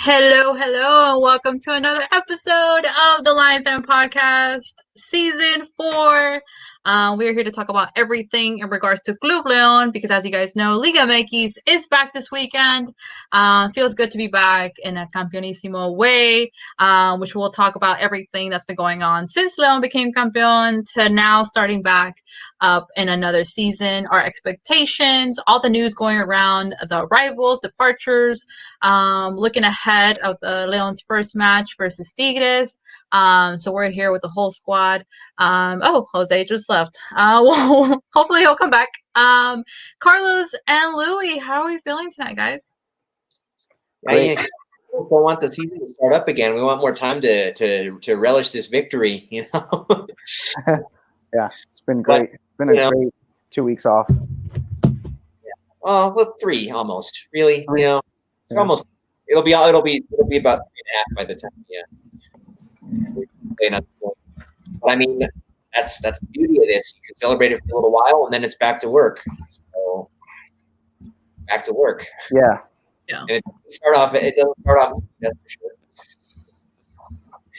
Hello, hello, and welcome to another episode of the Lions Den Podcast, Season 4. We are here to talk about everything in regards to Club Leon, because as you guys know, LigaMX is back this weekend. Feels good to be back in a Campeonísimo way, which we'll talk about everything that's been going on since Leon became campeón to now starting back up in another season, our expectations, all the news going around, the arrivals, departures, looking ahead of the Leon's first match versus Tigres. So we're here with the whole squad. Jose just left. Well, hopefully he'll come back. Carlos and Louie, how are we feeling tonight, guys? Great. We don't want the season to start up again. We want more time to relish this victory, you know. Yeah, it's been great. It's been a great 2 weeks off. Yeah. Well, 3 almost. Really, you know, it's almost. It'll be about 3.5 by the time. Yeah. But I mean, that's the beauty of this. You can celebrate it for a little while, and then it's back to work. So back to work. Yeah. Yeah. And it doesn't start off. That's for sure.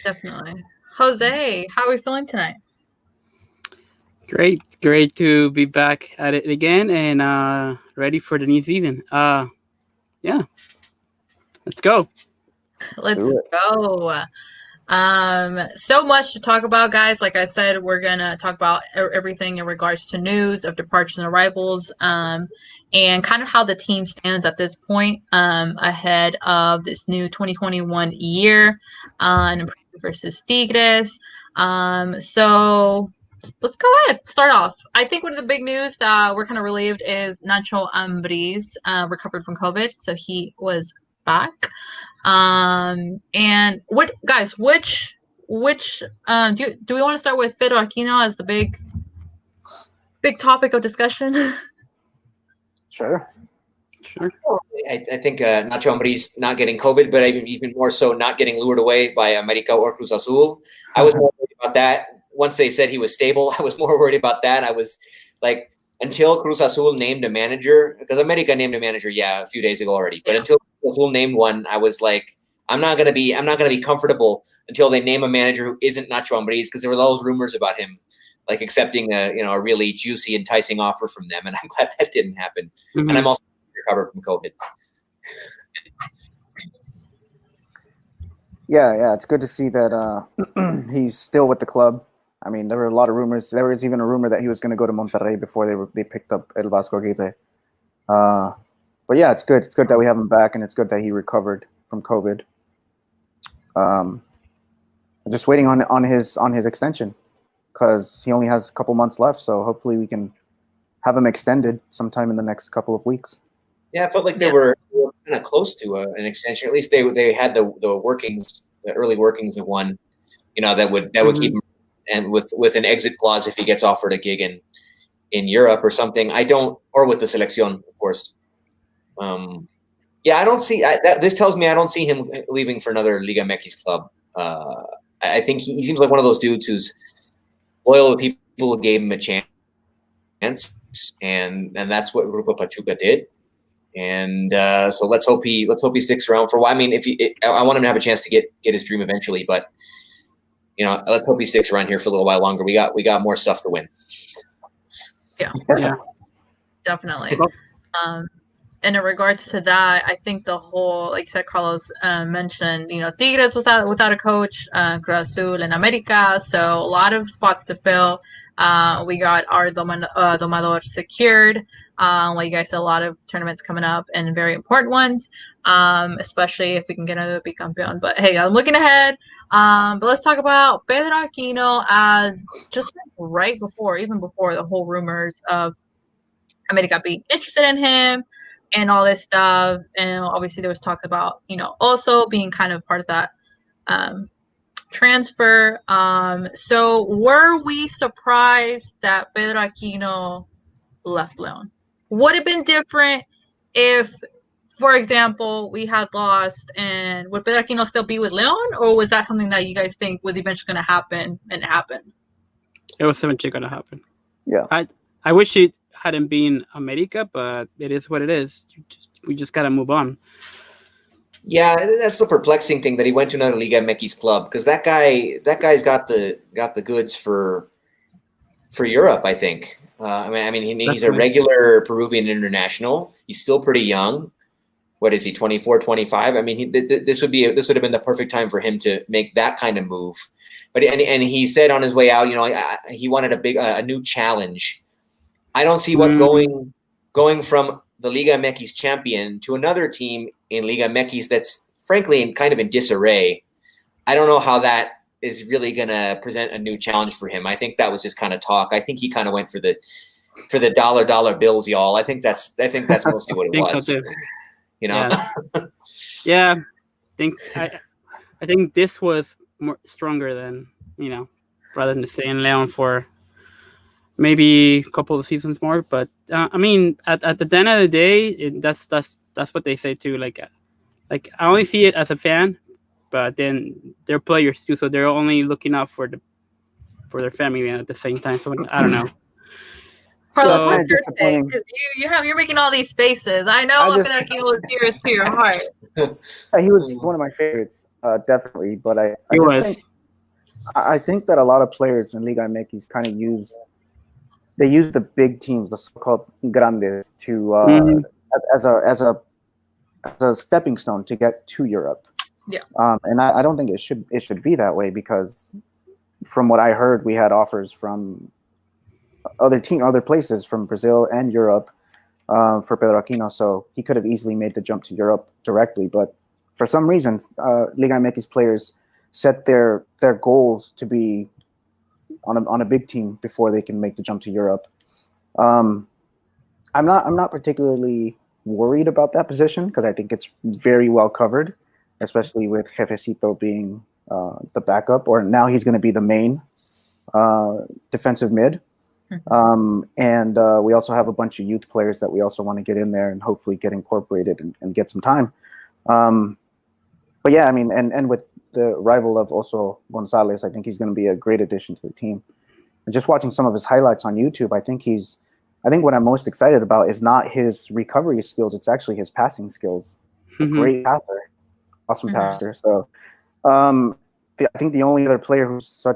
Definitely. Jose, how are we feeling tonight? Great to be back at it again and ready for the new season. Yeah, let's go. Let's go. So much to talk about, guys. Like I said, we're gonna talk about everything in regards to news of departures and arrivals, and kind of how the team stands at this point, ahead of this new 2021 year, versus Tigres. So let's go ahead. Start off. I think one of the big news that we're kind of relieved is Nacho Ambriz recovered from COVID, so he was back. And which do we want to start with Pedro Aquino as the big topic of discussion? Sure. I think Nacho Ambriz not getting COVID, but even more so not getting lured away by America or Cruz Azul. I was more worried about that. Once they said he was stable, I was more worried about that. I was like, until Cruz Azul named a manager, because America named a manager, a few days ago already. But until Cruz Azul named one, I was like, I'm not gonna be comfortable until they name a manager who isn't Nacho Ambriz, because there were those rumors about him, like accepting a really juicy, enticing offer from them, and I'm glad that didn't happen. Mm-hmm. And I'm also recovered from COVID. Yeah, it's good to see that he's still with the club. I mean, there were a lot of rumors. There was even a rumor that he was going to go to Monterrey before they picked up El Vasco Aguirre. But yeah, it's good. It's good that we have him back, and it's good that he recovered from COVID. I'm just waiting on his extension, because he only has a couple months left. So hopefully we can have him extended sometime in the next couple of weeks. Yeah, I felt like they were kind of close to an extension. At least they had the early workings of one, that would keep him, and with an exit clause if he gets offered a gig in Europe or something. Or with the selección, of course. I don't see this tells me I don't see him leaving for another LigaMX club. I think he seems like one of those dudes who's loyal to people who gave him a chance, and that's what Grupo Pachuca did. And so let's hope he sticks around for a while. I mean, I want him to have a chance to get his dream eventually, but let's hope he sticks around here for a little while longer. We got more stuff to win. Yeah, definitely. And in regards to that, I think the whole, like you said, Carlos mentioned, Tigres was without a coach, Cruz Azul and America, so a lot of spots to fill. We got our Domador secured. Like you guys said, a lot of tournaments coming up and very important ones, especially if we can get another bicampeón. But hey, I'm looking ahead. But let's talk about Pedro Aquino, as just even before the whole rumors of America being interested in him and all this stuff. And obviously there was talk about, also being kind of part of that transfer. So were we surprised that Pedro Aquino left Leon? Would it have been different if, for example, we had lost, and would Pedro Aquino still be with Leon, or was that something that you guys think was eventually going to happen and it happened? It was eventually going to happen. Yeah. I wish it hadn't been America, but it is what it is. We just got to move on. Yeah, that's the perplexing thing that he went to another LigaMX club because that guy's got the goods for Europe. I think. He's a regular Peruvian international. He's still pretty young. What is he? 24, 25? I mean, this would have been the perfect time for him to make that kind of move. But and he said on his way out, he wanted a new challenge. I don't see what going from the Liga MX champion to another team in Liga MX that's frankly in disarray. I don't know how that is really going to present a new challenge for him. I think that was just kind of talk. I think he kind of went for the dollar bills, y'all. I think that's mostly what it was. So yeah. I think this was more stronger than rather than staying Leon for maybe a couple of seasons more. But at the end of the day, that's what they say too. Like I only see it as a fan, but then they're players too, so they're only looking out for their family at the same time. So I don't know. Carlos, what's your take? Because you're making all these faces. I know Pinocchio was dearest to your heart. He was one of my favorites, definitely. But I think that a lot of players in Liga MX kind of use the big teams, the so-called grandes, to as a stepping stone to get to Europe. Yeah. And I don't think it should be that way because from what I heard, we had offers from other places from Brazil and Europe for Pedro Aquino, so he could have easily made the jump to Europe directly. But for some reason, Liga MX players set their goals to be on a big team before they can make the jump to Europe. I'm not particularly worried about that position because I think it's very well covered, especially with Jefecito being the backup, or now he's going to be the main defensive mid. And we also have a bunch of youth players that we also want to get in there and hopefully get incorporated and get some time. But yeah, I mean, and with the arrival of Oso Gonzalez, I think he's going to be a great addition to the team. And just watching some of his highlights on YouTube, I think what I'm most excited about is not his recovery skills; it's actually his passing skills. A great passer, awesome passer. So, I think the only other player who's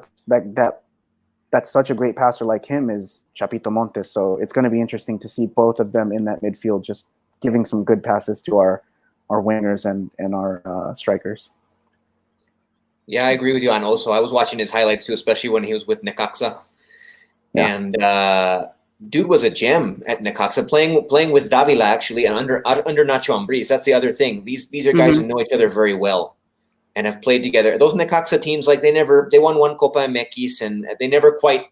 that's such a great passer like him is Chapito Montes. So it's going to be interesting to see both of them in that midfield, just giving some good passes to our wingers and our strikers. Yeah, I agree with you on Oso. I was watching his highlights too, especially when he was with Necaxa. Yeah. And dude was a gem at Necaxa, playing with Davila actually, and under Nacho Ambriz. That's the other thing. These are guys who know each other very well and have played together. Those Necaxa teams, like they won one Copa MX and they never quite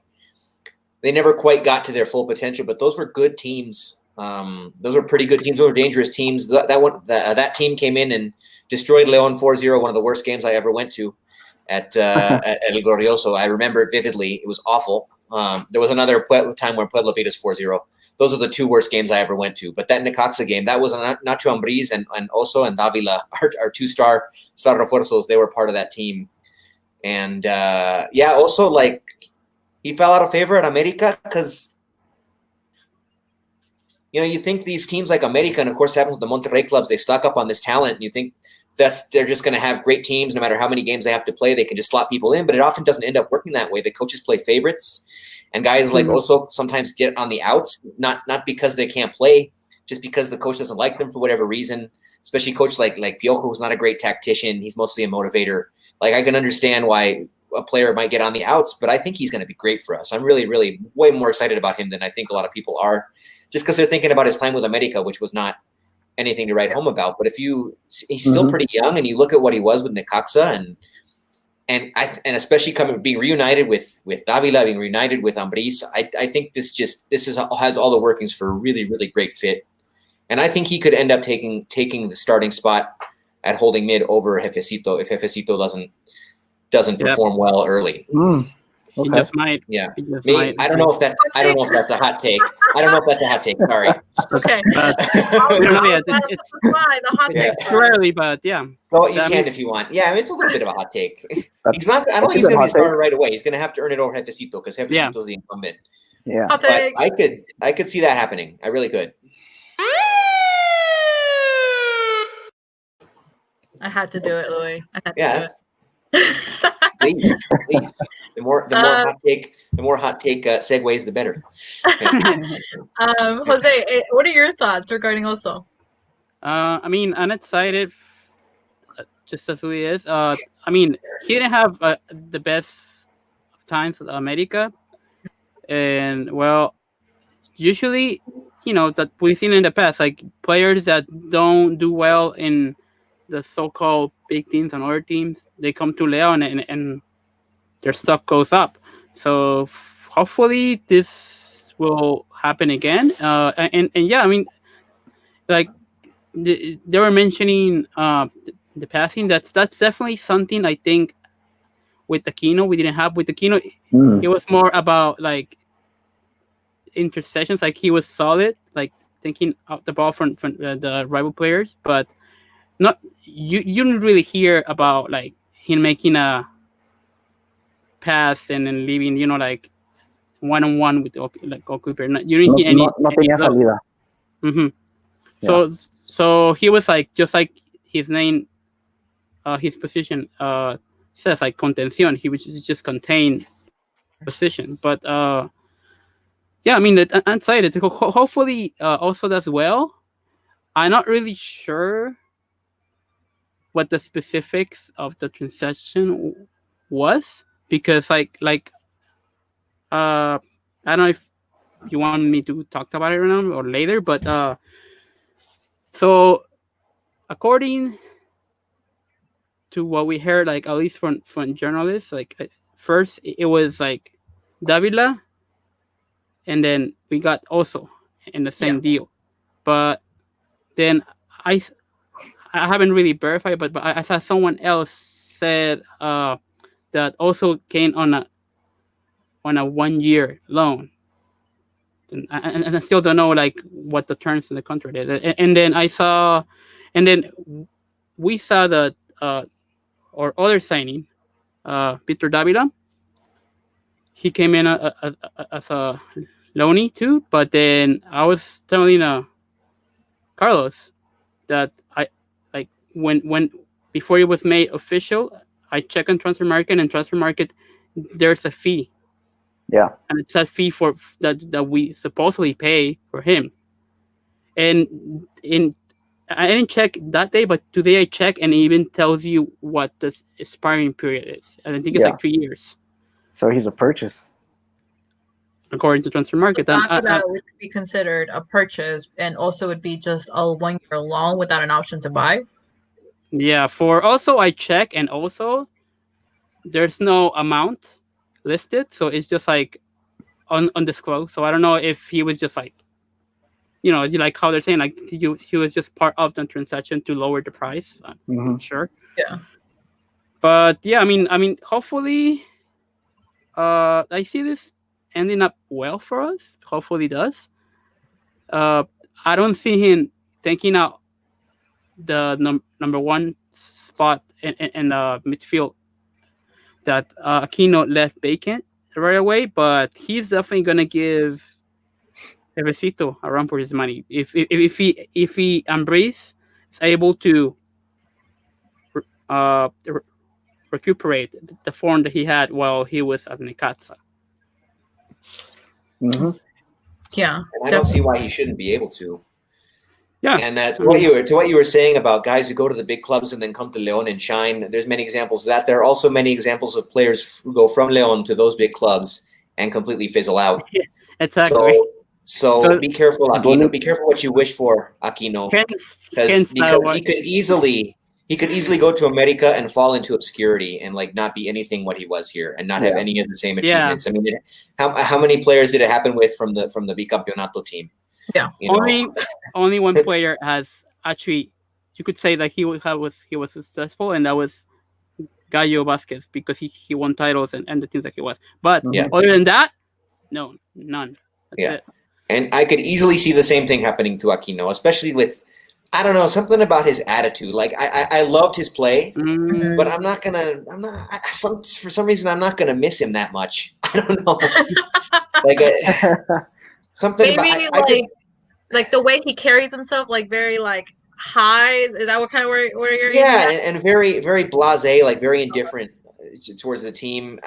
got to their full potential. But those were good teams. Those were pretty good teams. Those were dangerous teams. That team came in and destroyed León 4-0. One of the worst games I ever went to at El Glorioso. I remember it vividly. It was awful. There was another time where Puebla beat us 4-0. Those are the two worst games I ever went to. But that Necaxa game, that was Nacho Ambriz and Oso and Davila, our two-star refuerzos. They were part of that team. And also like he fell out of favor at America because you think these teams like America, and of course it happens with the Monterrey clubs, they stock up on this talent, and you think they're just going to have great teams no matter how many games they have to play. They can just slot people in, but it often doesn't end up working that way. The coaches play favorites, and guys like Oso sometimes get on the outs, not because they can't play, just because the coach doesn't like them for whatever reason. Especially coach like Piojo, who's not a great tactician. He's mostly a motivator. Like I can understand why a player might get on the outs, but I think he's going to be great for us. I'm really, really way more excited about him than I think a lot of people are, just because they're thinking about his time with America, which was not anything to write home about. But he's still pretty young, and you look at what he was with Necaxa, and especially being reunited with Davila, being reunited with Ambriz, I think this has all the workings for a really, really great fit. And I think he could end up taking the starting spot at holding mid over Jefecito if Jefecito doesn't perform well early. Okay. He just might. Yeah. I don't know if that's a hot take. I don't know if that's a hot take. Sorry. Okay. It's fine. The hot take. Too early, but yeah. Well, you can if you want. Yeah, it's a little bit of a hot take. I don't think he's going to be started right away. He's going to have to earn it over Jefecito because Jefecito's the incumbent. Yeah. Hot take. But I could see that happening. I really could. I had to do it, Louis. I had to Yeah, do it. please. The more hot take segues, the better. Jose, what are your thoughts regarding also? I mean, I'm excited, just as he is. I mean, he didn't have the best of times with America, and well, usually, that we've seen in the past, like players that don't do well in the so-called big teams and other teams, they come to Leon and their stock goes up. So hopefully this will happen again. And yeah, I mean, like they were mentioning the passing. That's definitely something I think with Aquino we didn't have. With Aquino, it was more about like interceptions. Like he was solid, like taking out the ball from the rival players, but not you didn't really hear about like him making a pass and then leaving, like one-on-one with like goalkeeper. You didn't hear any. No tenía salida. Mm-hmm. So he was like just like his name, his position says, like contención. He was just contain position. But yeah, I mean, I'm excited. Hopefully, also does well. I'm not really sure what the specifics of the transaction was, because I don't know if you want me to talk about it right now or later, but so according to what we heard, like at least from journalists, like first it was like Davila, and then we got also in the same deal, but then I haven't really verified, but I saw someone else said that also came on a 1-year loan, and I still don't know like what the terms in the contract is. And then we saw the or other signing, Peter Davila. He came in as a loanee too, but then I was telling Carlos that I like when before it was made official, I checked on Transfer Market, and Transfer Market there's a fee. Yeah, and it's a fee for that we supposedly pay for him. And I didn't check that day, but today I checked, and it even tells you what the expiring period is. And I think it's like 3 years. So he's a purchase, according to Transfer Market. That would be considered a purchase, and also would be just a 1-year loan without an option to buy. Yeah, for also I check, and also there's no amount listed, so it's just like undisclosed. So I don't know if he was just like, like how they're saying, like he was just part of the transaction to lower the price. I'm not sure. Yeah. But yeah, I mean, hopefully, I see this ending up well for us. Hopefully, it does. I don't see him taking out the number one spot in midfield that Aquino left vacant right away, but he's definitely gonna give Evesito a run for his money if he Ambriz is able to recuperate the form that he had while he was at Necaxa. Yeah, and I don't see why he shouldn't be able to. Yeah, and that's what you were saying about guys who go to the big clubs and then come to Leon and shine. There's many examples of that. There are also many examples of players who go from Leon to those big clubs and completely fizzle out. Yes, exactly. So be careful, Aquino. Be careful what you wish for, Aquino, because he could easily go to America and fall into obscurity and like not be anything what he was here and not have any of the same achievements. I mean, how many players did it happen with from the Bicampeonato team? Yeah, only one player has actually, you could say that he was successful, and that was Gallo Vasquez, because he won titles and the things that he was. But other than that, no, none. That's it. And I could easily see the same thing happening to Aquino, especially with, I don't know, something about his attitude. Like I loved his play, but for some reason I'm not gonna miss him that much. I don't know. Something maybe about, like the way he carries himself, like very like high? Is that what kind of where you're? Yeah, and very very blasé, like very indifferent towards the team.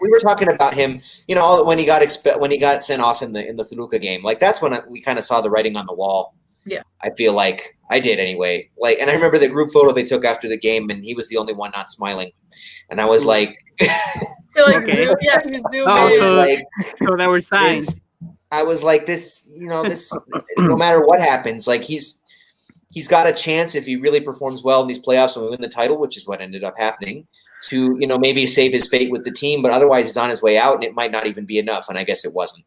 We were talking about him, when he got sent off in the Toluca game. Like that's when we kind of saw the writing on the wall. Yeah, I feel like I did anyway. Like, and I remember the group photo they took after the game, and he was the only one not smiling, and I was like, Okay. He's zooming. I was like, so there were signs. I was like, this, this, no matter what happens, like he's got a chance if he really performs well in these playoffs and we win the title, which is what ended up happening, to, maybe save his fate with the team, but otherwise he's on his way out and it might not even be enough. And I guess it wasn't,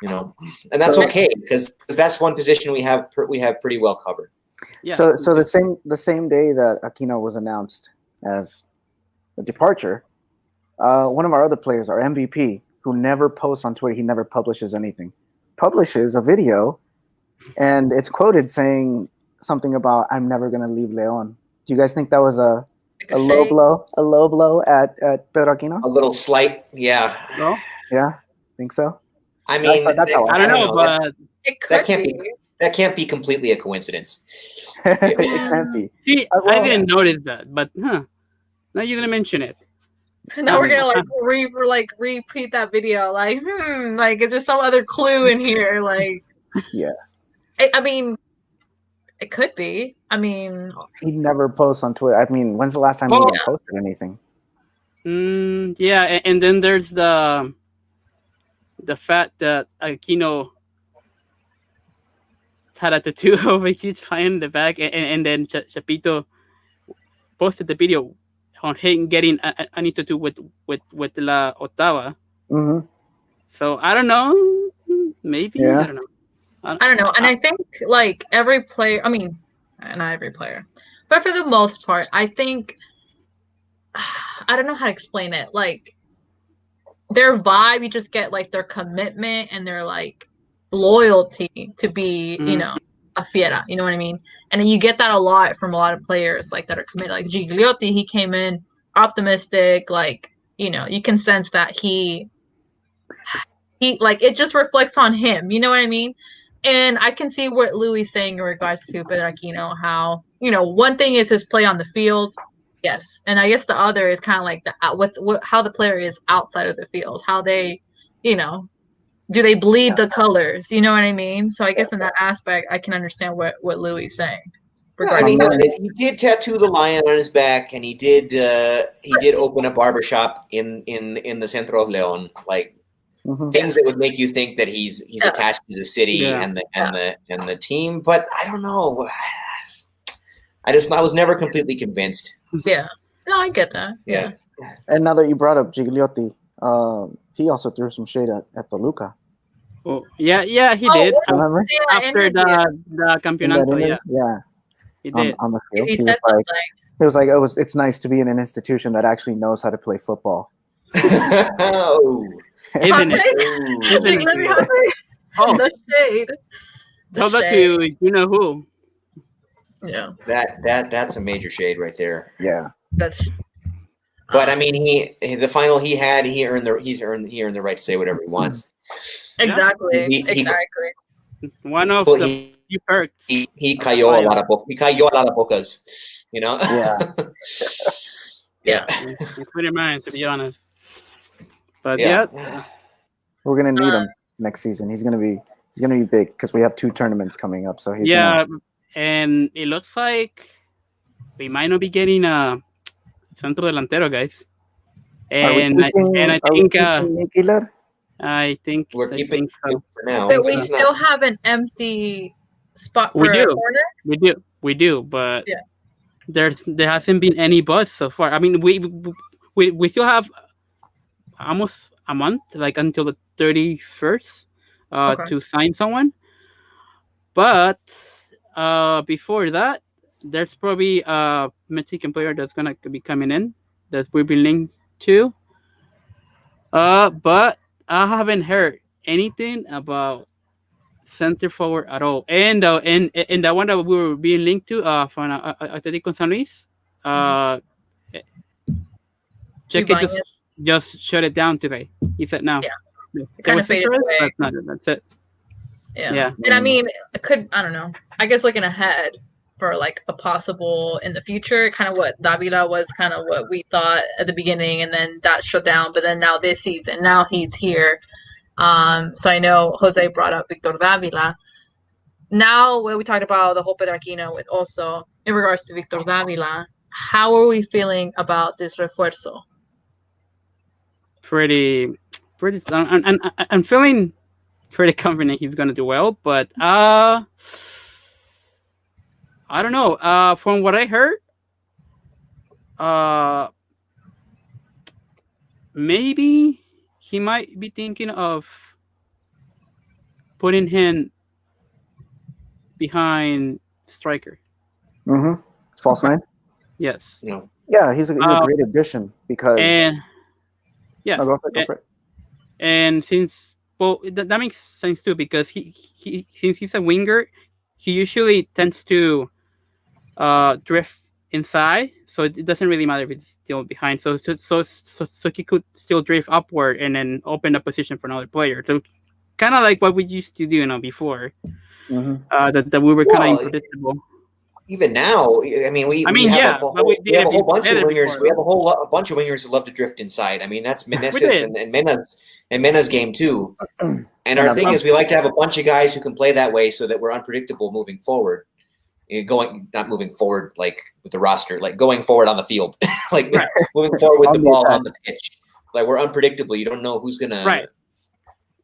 and that's okay because that's one position we have pretty well covered. Yeah. So the same day that Aquino was announced as a departure, one of our other players, our MVP, who never posts on Twitter, he never publishes anything, publishes a video, and it's quoted saying something about "I'm never going to leave León." Do you guys think that was a low blow at Pedro Aquino? A little slight, yeah. No? Yeah, think so. I mean, I don't know, but that can't be completely a coincidence. It can't be. See, I didn't notice that, but now you're gonna mention it. Now we're gonna repeat that video, like is there some other clue in here? Like, yeah. I mean, it could be. I mean, he never posts on Twitter. I mean, when's the last time he posted anything? Yeah, and then there's the fact that Aquino had a tattoo of a huge lion in the back, and then Chapito posted the video on him getting a new tattoo with La Octava. Mm-hmm. So I don't know, maybe. Yeah. I don't know. I don't know, and I think like every player. I mean, not every player, but for the most part, I think I don't know how to explain it. Like their vibe, you just get like their commitment and their like loyalty to be, a Fiera. You know what I mean? And you get that a lot from a lot of players like that are committed. Like Gigliotti, he came in optimistic. Like you can sense that he like it just reflects on him. You know what I mean? And I can see what Louis is saying in regards to Pedro Aquino, how, one thing is his play on the field. Yes. And I guess the other is kind of like how the player is outside of the field, how they, do they bleed the colors? You know what I mean? So I guess in that aspect, I can understand what Louis is saying. I mean, he did tattoo the lion on his back, and he did open a barbershop in the Centro of León, like things that would make you think that he's attached to the city and the team. But I don't know. I was never completely convinced. Yeah. No, I get that. Yeah. And now that you brought up Gigliotti, he also threw some shade at Toluca. Oh, yeah, he did. Remember? After the campeonato, yeah. He did. On the field. He said something. It was like it's nice to be in an institution that actually knows how to play football. Oh. Isn't it? Oh, the shade. Tell that to who. Yeah. That's a major shade right there. Yeah. But I mean, he earned the right to say whatever he wants. Exactly. Exactly. One of the few perks. He cayó a lot of bocas, Yeah. Yeah. It's pretty nice, to be honest. But we're gonna need him next season. He's gonna be big because we have 2 tournaments coming up. So and it looks like we might not be getting a centro delantero, guys. And I think we're keeping so for now. But we still have an empty spot for a corner. We do, but there hasn't been any buzz so far. I mean, we still have almost a month, like until the 31st, to sign someone. But before that, there's probably a Mexican player that's gonna be coming in that we've been linked to. But I haven't heard anything about center forward at all. And the one that we were being linked to from Atlético San Luis, just shut it down today. He said no. Yeah. It kind of faded away. That's it. Yeah. And I mean, I don't know. I guess looking ahead, for like a possible in the future, kind of what Davila was, kind of what we thought at the beginning, and then that shut down. But then now this season, now he's here. So I know Jose brought up Victor Davila. Now, when we talked about the whole Pedraquino with also in regards to Victor Davila, how are we feeling about this refuerzo? Pretty. I'm feeling pretty confident he's gonna do well, but I don't know. From what I heard, maybe he might be thinking of putting him behind striker. False nine. Yes. No. Yeah, he's a great addition because. And yeah, no, go for it. And since that makes sense too, because he since he's a winger, he usually tends to drift inside, so it doesn't really matter if it's still behind. So he could still drift upward and then open a position for another player. So kind of like what we used to do, before. That we were kind of unpredictable. Even now, I mean, we have a whole bunch of wingers. We have a bunch of wingers who love to drift inside. I mean, that's Meneses and Mena's game too. And our thing is, we like to have a bunch of guys who can play that way, so that we're unpredictable moving forward. Not moving forward like with the roster, like going forward on the field, like moving forward with the ball on the pitch. Like we're unpredictable. You don't know who's gonna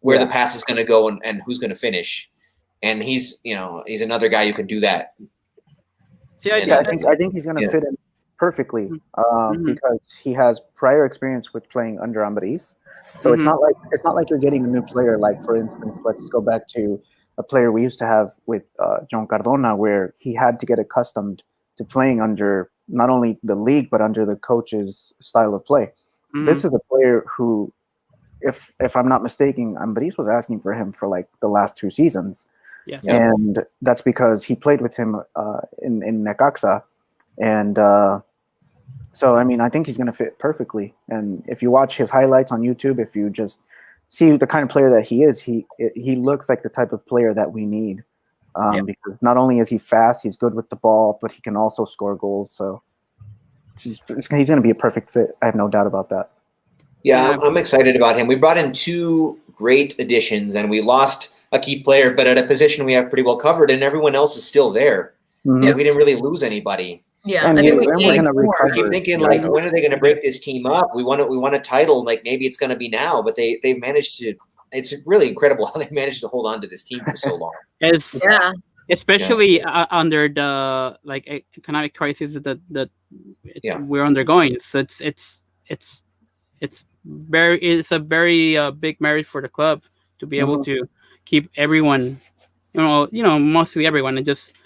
where the pass is gonna go and who's gonna finish. And he's another guy who can do that. I think he's going to fit in perfectly because he has prior experience with playing under Ambriz. So it's not like you're getting a new player. Like for instance, let's go back to a player we used to have with John Cardona, where he had to get accustomed to playing under not only the league but under the coach's style of play. This is a player who, if I'm not mistaken, Ambriz was asking for him for like the last 2 seasons. Yes. And that's because he played with him in Necaxa. And so, I mean, I think he's going to fit perfectly. And if you watch his highlights on YouTube, if you just see the kind of player that he is, he looks like the type of player that we need. Because not only is he fast, he's good with the ball, but he can also score goals. So he's going to be a perfect fit. I have no doubt about that. Yeah, I'm excited about him. We brought in 2 great additions, and we lost a key player, but at a position we have pretty well covered, and everyone else is still there. We didn't really lose anybody. Yeah, and we're going to recover. I keep thinking, like, when are they going to break this team up? We want a title, like maybe it's going to be now, but they've managed to. It's really incredible how they managed to hold on to this team for so long. Especially under the economic crisis that we're undergoing. So it's a very big merit for the club to be able to keep everyone, mostly everyone, and just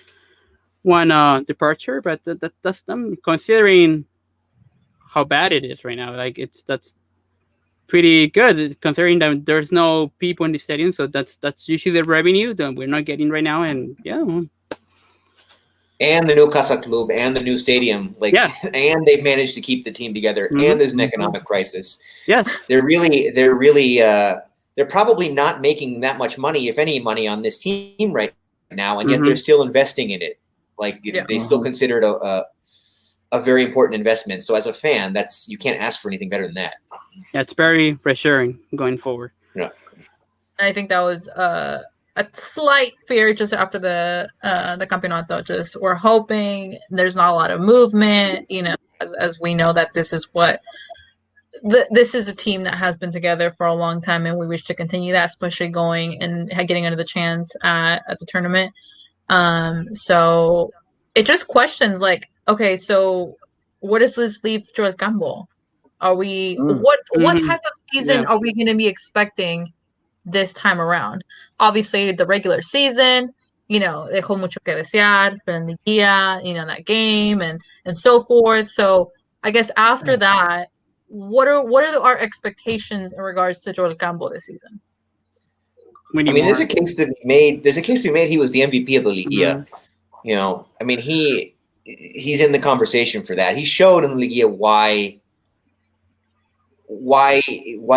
one departure. But that's them considering how bad it is right now. Like that's pretty good considering that there's no people in the stadium. So that's usually the revenue that we're not getting right now. And and the new Casa Club and the new stadium, and they've managed to keep the team together. And there's an economic crisis. Yes, they're probably not making that much money, if any money, on this team right now, and yet they're still investing in it. Like they still consider it a very important investment. So as a fan, you can't ask for anything better than that. Yeah, it's very reassuring going forward. Yeah, I think that was a slight fear just after the campeonato. Just we're hoping there's not a lot of movement. As we know that this is what. This is a team that has been together for a long time, and we wish to continue that, especially going and getting another chance at the tournament. So it just questions like, okay, so what does this leave Joel Campbell? Are we what type of season are we going to be expecting this time around? Obviously, the regular season, dejó mucho que desear, pero en Liguilla, that game and so forth. So I guess after that. What are our expectations in regards to Joel Campbell this season? There's a case to be made. He was the MVP of the Liguilla. I mean, he's in the conversation for that. He showed in the Liguilla why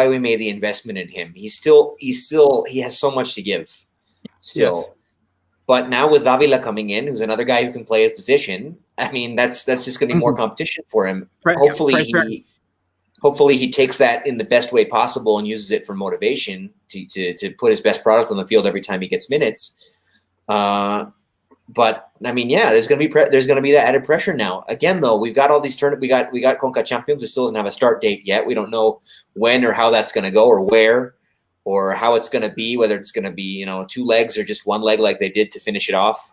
we made the investment in him. He has so much to give. Still, But now with Davila coming in, who's another guy who can play his position, I mean, that's just going to be more competition for him. Hopefully he takes that in the best way possible and uses it for motivation to put his best product on the field every time he gets minutes. But I mean, yeah, there's going to be that added pressure now. Again, though, we've got all these tournaments. We got Conca Champions. It still doesn't have a start date yet. We don't know when or how that's going to go, or where, or how it's going to be. Whether it's going to be 2 legs or just 1 leg, like they did to finish it off.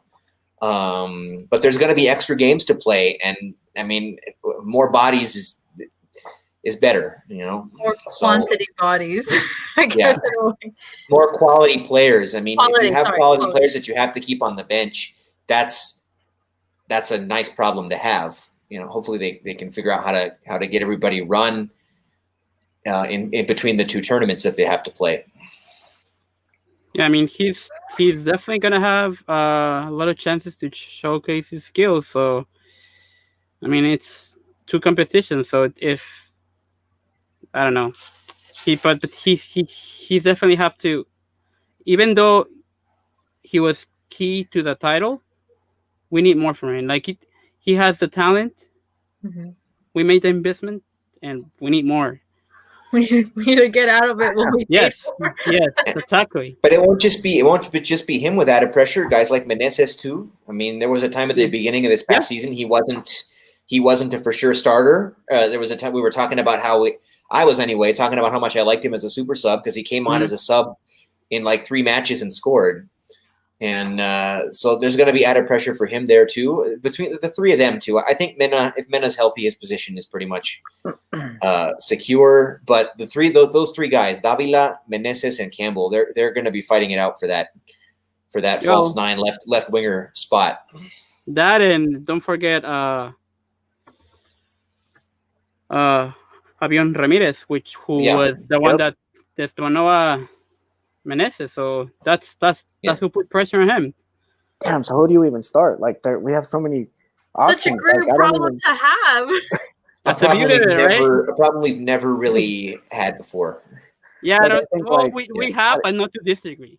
But there's going to be extra games to play, and I mean, more bodies is better. More quantity bodies. I guess. Yeah. More quality players. I mean, if you have quality players that you have to keep on the bench, that's a nice problem to have. Hopefully they can figure out how to get everybody run in between the 2 tournaments that they have to play. Yeah, I mean, he's definitely gonna have a lot of chances to showcase his skills. So, I mean, it's 2 competitions. So if I don't know, he definitely have to, even though he was key to the title, we need more from him. Like he has the talent. Mm-hmm. We made the investment, and we need more. We need to get out of it when we yes, exactly. But it won't just be him with added pressure. Guys like Meneses too. I mean, there was a time at the beginning of this past season he wasn't a for sure starter. There was a time we were talking about I was anyway talking about how much I liked him as a super sub because he came on as a sub in like 3 matches and scored. And so there's going to be added pressure for him there too. Between the 3 of them too, I think if Mena's healthy, his position is pretty much secure. But those 3 guys, Davila, Meneses, and Campbell, they're going to be fighting it out for that false 9 left winger spot. That, and don't forget Fabian Ramirez, who was the one that destronó Meneses, so that's who put pressure on him. Damn, so who do you even start? Like, we have so many options. Such a great problem to have. That's the beauty of it, right? A problem we've never really had before. Yeah, we have, but not to this degree.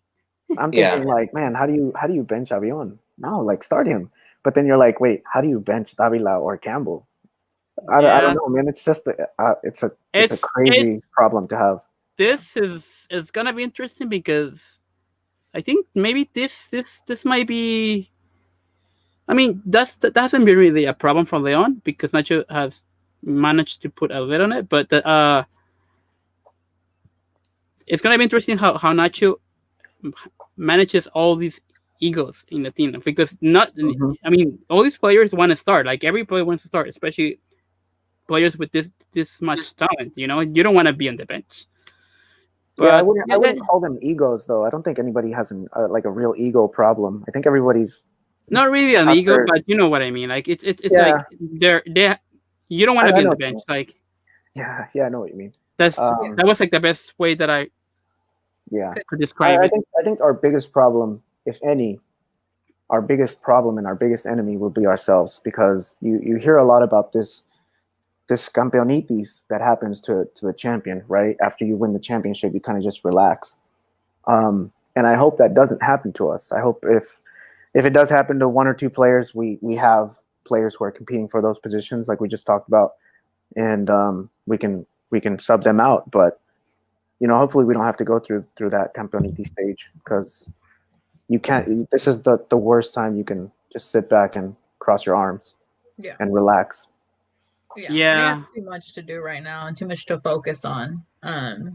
I'm thinking like, man, how do you bench Avion? No, like start him. But then you're like, wait, how do you bench Davila or Campbell? I don't know, man. It's just it's a crazy problem to have. This is gonna be interesting because I think maybe this might be. I mean, that hasn't been really a problem for Leon because Nacho has managed to put a lid on it. But it's gonna be interesting how Nacho manages all these egos in the team because I mean, all these players want to start. Like every player wants to start, especially players with this much talent. You don't want to be on the bench. But, I wouldn't call them egos, though. I don't think anybody has a real ego problem. I think everybody's not really an ego, but you know what I mean. Like it's like they you don't want to be on the bench. Like I know what you mean. That was like the best way that I could describe it. I think our biggest problem, if any, our biggest problem and our biggest enemy will be ourselves because you hear a lot about this campeonitis that happens to the champion, right? After you win the championship, you kind of just relax. And I hope that doesn't happen to us. I hope if it does happen to 1 or 2 players, we have players who are competing for those positions like we just talked about, and we can sub them out. But hopefully we don't have to go through that campeonitis stage because you can't. This is the worst time you can just sit back and cross your arms and relax. Yeah, we have too much to do right now and too much to focus on.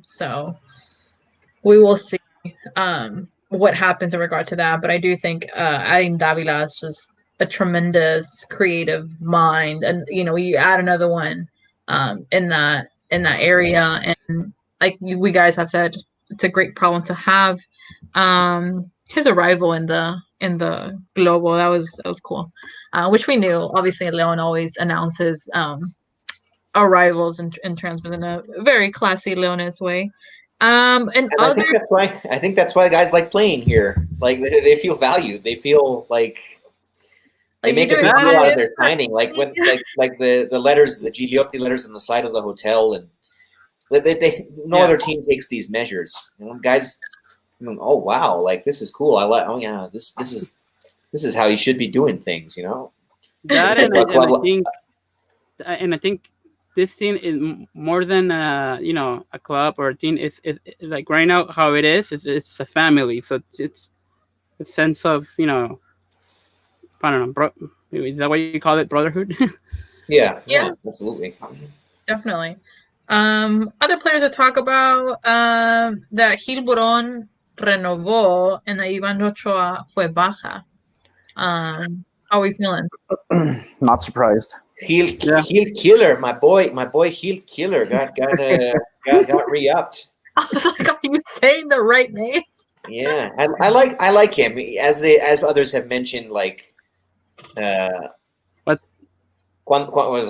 So we will see what happens in regard to that. But I do think adding Davila is just a tremendous creative mind, and you add another one in that area, and like we guys have said, it's a great problem to have. His arrival in the global, that was cool, which we knew. Obviously, Leon always announces arrivals and transfers in a very classy Leones way. And I think that's why guys like playing here. Like they feel valued. They feel like they make a big deal out of their signing. Like when like the letters, the Gigliotti letters on the side of the hotel, and they no other team takes these measures. Guys. Oh wow! Like this is cool. I like. Oh yeah, this is this is how you should be doing things, you know. That and I think this team is more than a club or a team. It's like right now how it is. It's a family, so it's a sense of I don't know, is that what you call it, brotherhood? Yeah, absolutely, definitely. Other players to talk about that Gil Burón renovó and that Iván Ochoa fue baja. How are we feeling? Not surprised. Heel Killer, my boy Heel Killer got re-upped. I was like, are you saying the right name? Yeah, I like him, as others have mentioned, like what cuando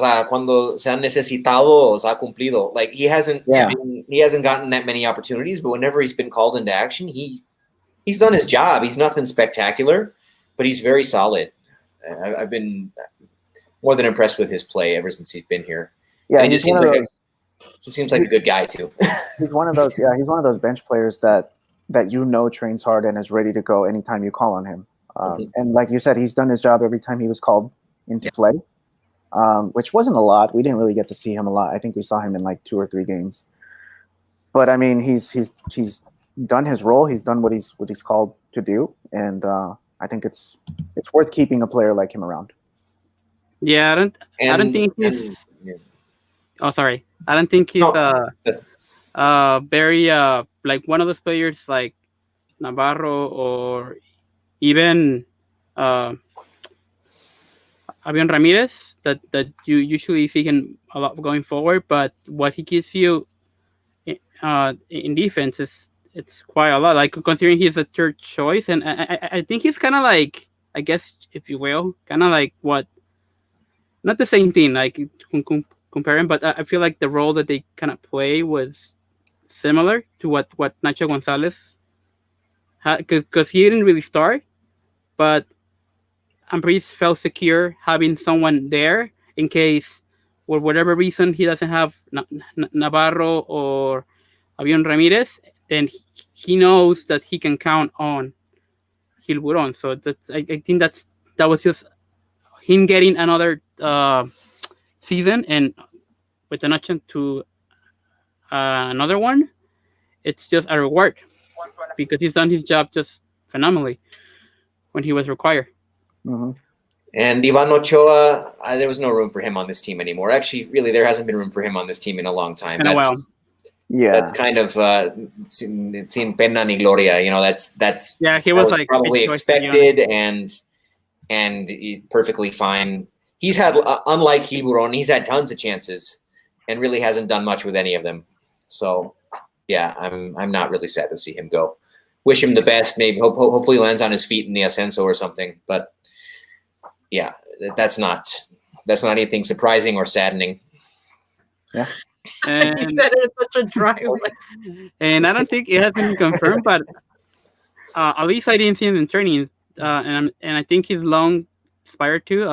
se ha necesitado, se ha cumplido. Like he hasn't gotten that many opportunities, but whenever he's been called into action, he's done his job. He's nothing spectacular, but he's very solid. I've been more than impressed with his play ever since he's been here. Yeah, he seems like a good guy too. He's one of those. Yeah, he's one of those bench players that trains hard and is ready to go anytime you call on him. And like you said, he's done his job every time he was called into play, which wasn't a lot. We didn't really get to see him a lot. I think we saw him in like 2 or 3 games. But I mean, he's done his role. He's done what he's called to do, and I think it's worth keeping a player like him around. Yeah, I don't think he's. Oh, sorry. I don't think he's very like one of those players like Navarro or even Avion Ramirez that you usually see him a lot going forward. But what he gives you in defense it's quite a lot. Like considering he's a third choice, and I think he's kind of like, I guess if you will, kind of like what. Not the same thing, like comparing, but I feel like the role that they kind of play was similar to what Nacho Gonzalez had, because he didn't really start, but Ambriz felt secure having someone there in case, for whatever reason, he doesn't have Navarro or Avion Ramirez, then he knows that he can count on Gil Burón. So that's I think that was just him getting another season and with an option to another one. It's just a reward because he's done his job just phenomenally when he was required. Mm-hmm. And Iván Ochoa, there was no room for him on this team anymore. Actually, really, there hasn't been room for him on this team in a long time. That's kind of sin pena ni gloria. You know, that's he was like probably expected and perfectly fine. He's had, unlike Gil Burón, he's had tons of chances and really hasn't done much with any of them. So, yeah, I'm not really sad to see him go. Wish him the best. Maybe hopefully he lands on his feet in the Ascenso or something. But yeah, that's not anything surprising or saddening. Yeah. And he said it in such a dry way. And I don't think it has been confirmed, but at least I didn't see him in training. And I think he's long expired too.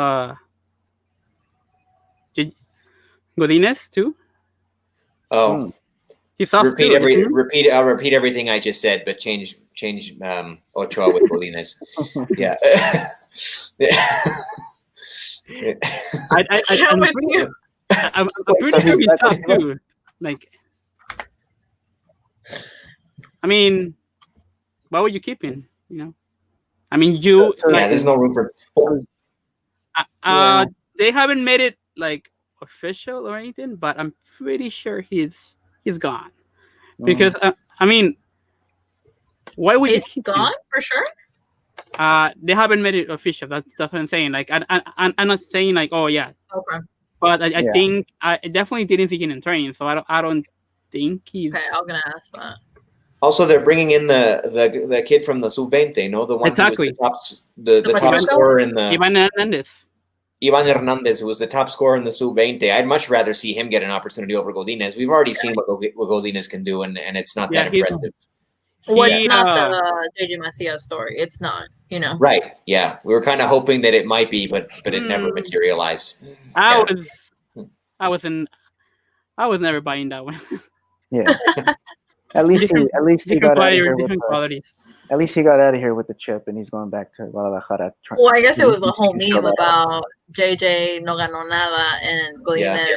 Godinez too. Oh, he's off repeat too. I'll repeat everything I just said, but change Ochoa with Godinez. Yeah. I'm pretty sure he's tough too. Like, I mean, why would you keep him? You know, I mean, there's no room for. They haven't made it like official or anything, but I'm pretty sure he's gone because I mean, why would he's you keep gone him? For sure? They haven't made it official. That's what I'm saying. Like, I'm not saying like, oh yeah. Okay. But I think I definitely didn't see him in training, so I don't think he's. Okay, I'm gonna ask that. Also, they're bringing in the kid from the Sub-20, no, the one exactly. who was the top scorer in the Ivan Hernandez, who was the top scorer in the Sub-20. I'd much rather see him get an opportunity over Godinez. We've already seen what Godinez can do, and it's not that impressive. Well, it's not the JJ Macias story. It's not, you know. Right. Yeah. We were kind of hoping that it might be, but it never materialized. I was never buying that one. Yeah. At least he got different qualities. At least he got out of here with the chip, and he's going back to Guadalajara. Well, I guess it was the whole meme about JJ no ganó nada and Godínez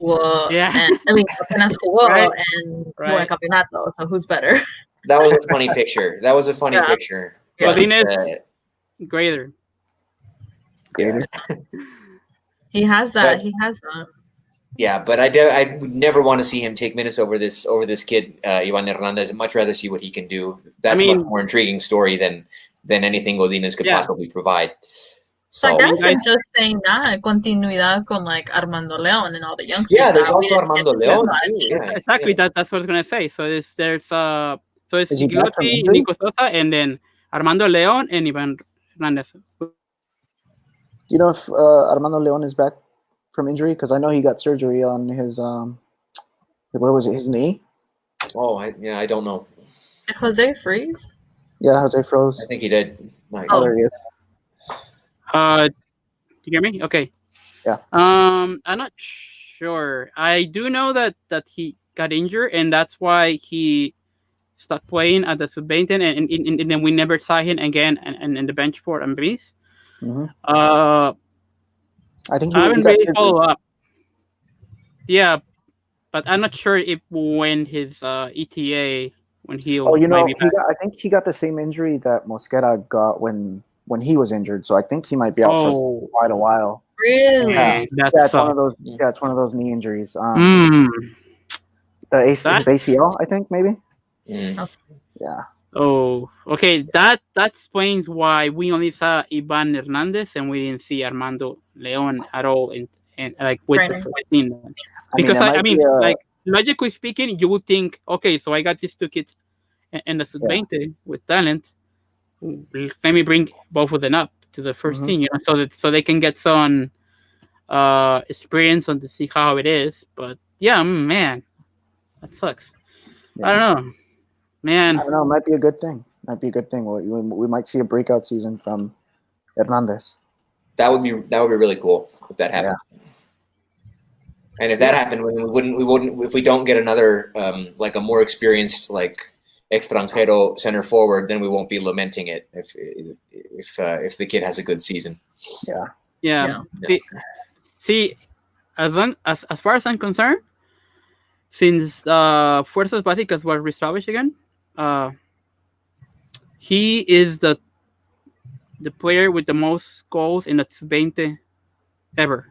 jugó. Yeah. And, I mean, apenas jugó Right. and jugó Right. el campeonato. So who's better? That was a funny picture. That was a funny Yeah. picture. Yeah. Godínez greater. Greater. He has that. But- He has that. Yeah, but I would never want to see him take minutes over this kid, Ivan Hernandez. I'd much rather see what he can do. That's I mean- much more intriguing story than anything Godínez could Yeah. possibly provide. So I So guess I'm just saying that continuidad con like Armando León and all the youngsters. yeah, there's that we also didn't get Armando to see León much. too. Yeah, Exactly. yeah. That's what I was gonna say. So it's Is he back from Gigliotti, injury? Nico Sosa, and then Armando León and Ivan Hernandez. Do you know if Armando León is back from injury? Because I know he got surgery on his what was it? His knee. Oh, I don't know. Did Jose freeze? Yeah, Jose froze. I think he did. Nice. Oh, there he is. You hear me? Okay. Yeah. I'm not sure. I do know that he got injured, and that's why he stopped playing as a sub-20, and then we never saw him again and in the bench for Ambris. Mhm. I I think haven't he got really injured. followed up. Yeah, but I'm not sure if when his ETA when healed. Oh, you know, might be back. I think he got the same injury that Mosquera got when he was injured. So I think he might be out for quite a while. Really? Yeah. That's Yeah, it's one of those. Yeah, it's one of those knee injuries. Mm. His ACL, I think, maybe. Mm. Yeah. Oh, okay. That explains why we only saw Ivan Hernandez and we didn't see Armando León at all in like with Training. the 14. Because it might be, like logically speaking, you would think, okay, so I got these two kids in the sub-20 with talent. Let me bring both of them up to the first team, so they can get some experience on to see how it is. But yeah, man, that sucks. Yeah. I don't know, man. I don't know. It might be a good thing. We might see a breakout season from Hernandez. That would be really cool if that happened. Yeah. And if that happened, we wouldn't if we don't get another like a more experienced like extranjero center forward, then we won't be lamenting it if the kid has a good season. Yeah. See, as far as I'm concerned, since Fuerzas Básicas were reestablished again, he is the player with the most goals in the sub-20 ever,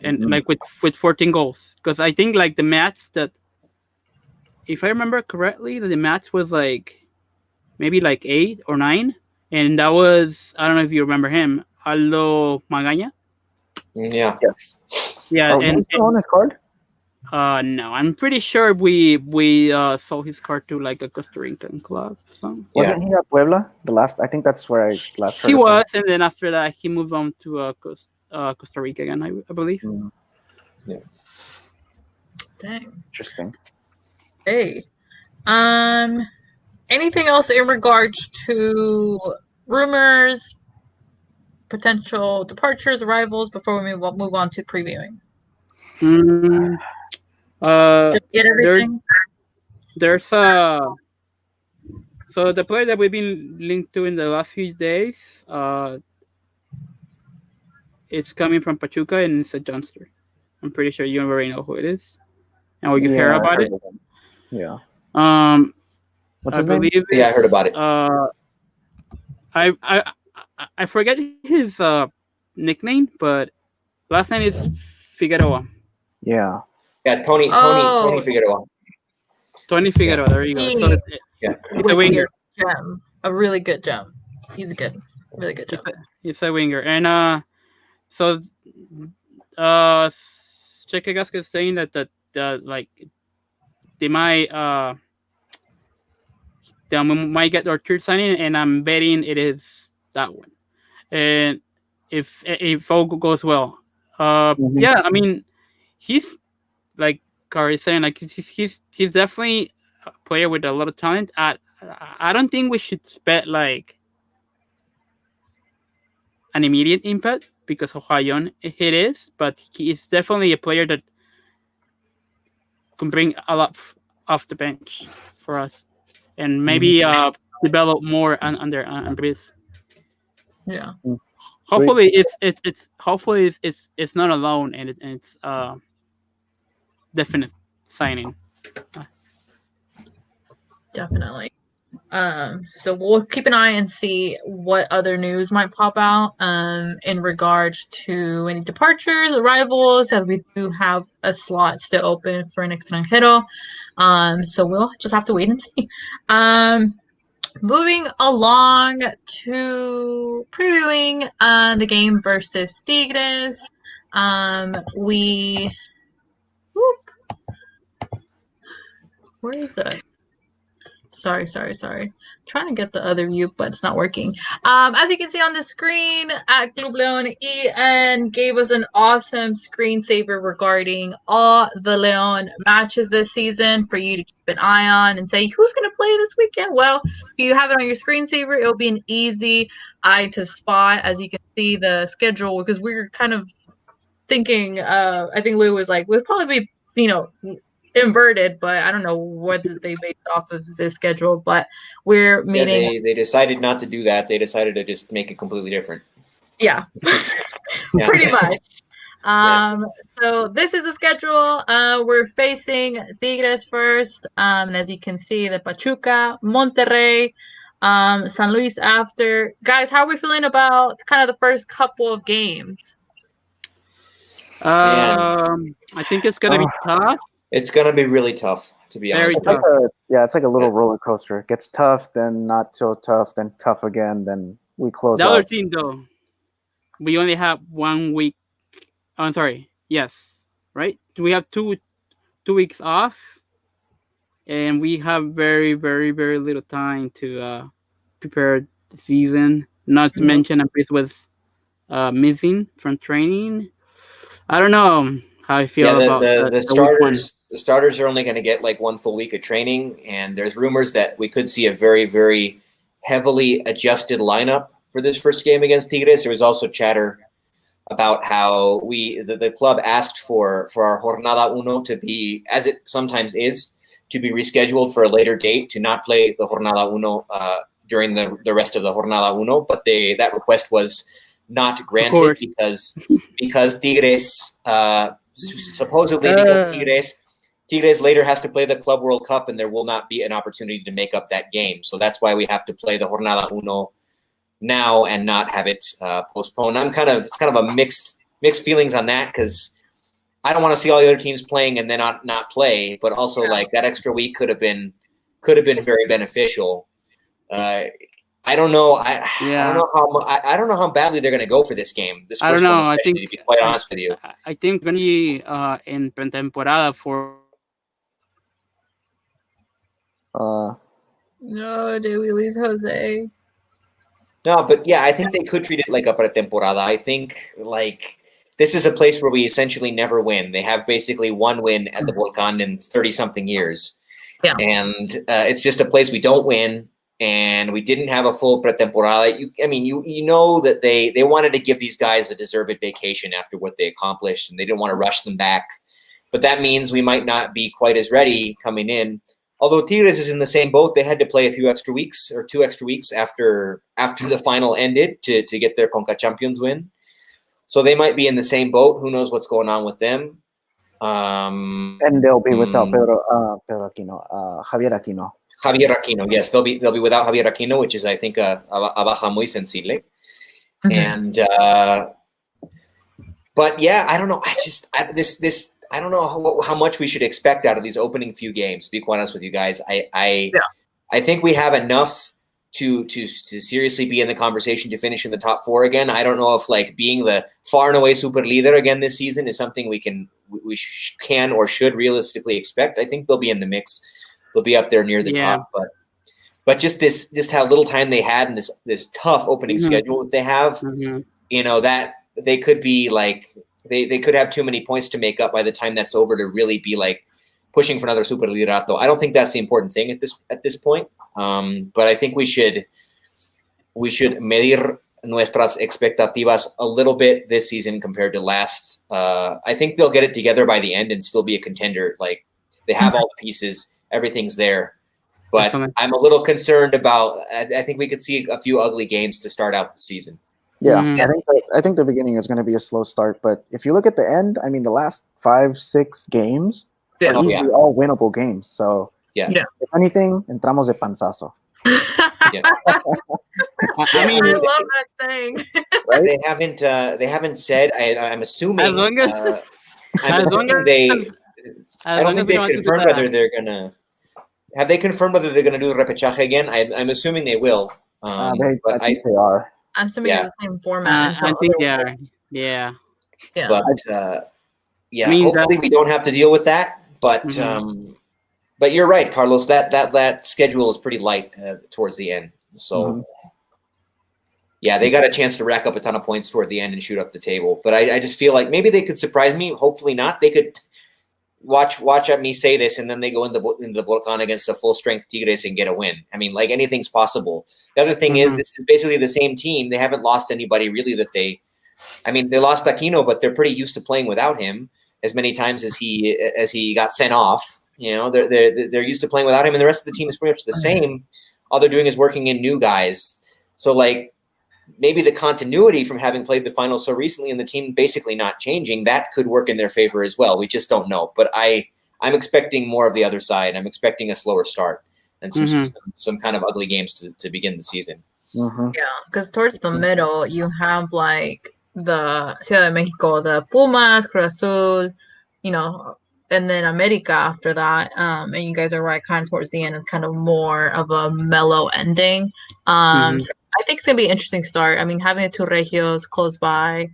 and like with 14 goals. Because I think like the match that, if I remember correctly, the match was like maybe like 8 or 9, and that was, I don't know if you remember him, Aldo Magaña. Yeah. Yes. Yeah, Was he still on his card? no, I'm pretty sure we sold his card to like a Costa Rican club. So Wasn't he at Puebla? I think that's where I last heard he of him. was, and then after that he moved on to Costa Rica again, I believe. Yeah. Dang. Interesting. Hey. Anything else in regards to rumors, potential departures, arrivals before we move on to previewing? Mm, Did you get everything? there's so the player that we've been linked to in the last few days, it's coming from Pachuca and it's a Johnster. I'm pretty sure you already know who it is, and what you hear about I it. heard of him. Yeah. What's I his name? believe Yeah, I heard about it. I forget his nickname, but last name is Figueroa. Yeah. Yeah, Tony Figueroa. Tony Figueroa. There you go. So it's a winger. Gem. A really good gem. He's a really good gem. He's a winger, and so Cheque Gasca is saying that like they might get their third signing, and I'm betting it is that one. And if all goes well, yeah, I mean, he's like Kari is saying, like he's definitely a player with a lot of talent. I don't think we should expect like an immediate impact because of how young it is, but he is definitely a player that can bring a lot off the bench for us, and maybe develop more under Andres. Yeah. Hopefully, it's not alone, and it's definite signing. Definitely. So we'll keep an eye and see what other news might pop out in regards to any departures, arrivals, as we do have a slot still open for an extranjero. So we'll just have to wait and see. Moving along to previewing the game versus Tigres. Where is it? Sorry. Trying to get the other view, but it's not working. As you can see on the screen at Club Leon, EN gave us an awesome screensaver regarding all the Leon matches this season for you to keep an eye on and say who's going to play this weekend. Well, if you have it on your screensaver, it'll be an easy eye to spot. As you can see the schedule, because we're kind of thinking, I think Lou was like, we'll probably be, inverted, but I don't know whether they based off of this schedule, but we're meeting. Yeah, they decided not to do that. They decided to just make it completely different. Yeah. Pretty much. So this is the schedule. We're facing Tigres first, and as you can see, the Pachuca, Monterrey, San Luis after. Guys, how are we feeling about kind of the first couple of games? I think it's gonna be tough. It's gonna be really tough, to be honest. Very tough. It's like a little roller coaster. It gets tough, then not so tough, then tough again, then we close The out. other team, though, we only have 1 week. Oh, I'm sorry. Yes, right. We have two weeks off, and we have very, very, very little time to prepare the season. Not to mention, Chris was missing from training. I don't know how I feel about the starters. The starters are only going to get like 1 full week of training, and there's rumors that we could see a very, very heavily adjusted lineup for this first game against Tigres. There was also chatter about how the club asked for our Jornada Uno to be, as it sometimes is, to be rescheduled for a later date, to not play the Jornada Uno during the rest of the Jornada Uno, but that request was not granted because Tigres supposedly because Tigres later has to play the Club World Cup, and there will not be an opportunity to make up that game. So that's why we have to play the Jornada Uno now and not have it postponed. It's kind of a mixed feelings on that, because I don't want to see all the other teams playing and then not play, but also like that extra week could have been very beneficial. I don't know. I don't know how badly they're going to go for this game. This first one, especially, to be quite honest with you. I think going to be in pretemporada for. No, did we lose Jose? No, but yeah, I think they could treat it like a pretemporada. I think like this is a place where we essentially never win. They have basically one win at the Volcan in 30-something years. Yeah. And it's just a place we don't win. And we didn't have a full pretemporada. You know that they wanted to give these guys a deserved vacation after what they accomplished, and they didn't want to rush them back. But that means we might not be quite as ready coming in. Although Tigres is in the same boat, they had to play a few extra weeks or 2 extra weeks after the final ended to get their Conca Champions win. So they might be in the same boat. Who knows what's going on with them? And they'll be without Pedro Aquino, Javier Aquino. Javier Aquino, yes, they'll be without Javier Aquino, which is, I think, a baja muy sensible. Mm-hmm. And but yeah, I don't know. I don't know how much we should expect out of these opening few games. To be quite honest with you guys, I think we have enough to seriously be in the conversation to finish in the top 4 again. I don't know if like being the far and away super leader again this season is something we can or should realistically expect. I think they'll be in the mix. They'll be up there near the top, but just how little time they had in this tough opening schedule that they have, that they could be like they could have too many points to make up by the time that's over to really be like pushing for another super liderato. I don't think that's the important thing at this point. But I think we should medir nuestras expectativas a little bit this season compared to last. I think they'll get it together by the end and still be a contender. Like they have all the pieces. Everything's there. But Definitely. I'm a little concerned about. I think we could see a few ugly games to start out the season. Yeah, Mhm. I think the beginning is going to be a slow start, but if you look at the end, I mean, the last 5-6 games Yeah. are Oh, easily yeah. all winnable games. So, Yeah. Yeah. if anything, entramos de panzazo, Yeah. I mean, I love that saying. right? They haven't said. I'm assuming. as long as I'm as long assuming they. as I don't think we they've don't have to do confirmed that. whether they're gonna. Have they confirmed whether they're gonna do the repechaje again? I'm assuming they will. I But think they are. I'm assuming Yeah. it's the same format until I think they are. otherwise. Yeah. Yeah. But I mean, hopefully we don't have to deal with that. But Mhm. but you're right, Carlos. That schedule is pretty light towards the end. So yeah, they got a chance to rack up a ton of points toward the end and shoot up the table. But I just feel like maybe they could surprise me. Hopefully not. They could watch at me say this, and then they go in the Volcan against a full strength Tigres and get a win. I mean, like anything's possible. The other thing is, this is basically the same team. They haven't lost anybody really that they. I mean, they lost Aquino, but they're pretty used to playing without him as many times as he got sent off. You know, they're used to playing without him, and the rest of the team is pretty much the same. All they're doing is working in new guys. So like maybe the continuity from having played the finals so recently and the team basically not changing, that could work in their favor as well. We just don't know. But I'm expecting more of the other side. I'm expecting a slower start and some kind of ugly games to begin the season. Yeah, because towards the middle, you have like the Ciudad de Mexico, the Pumas, Cruz Azul, you know, and then America after that. And you guys are right, kind of towards the end, it's kind of more of a mellow ending. So I think it's gonna be an interesting start. I mean, having the two Regios close by.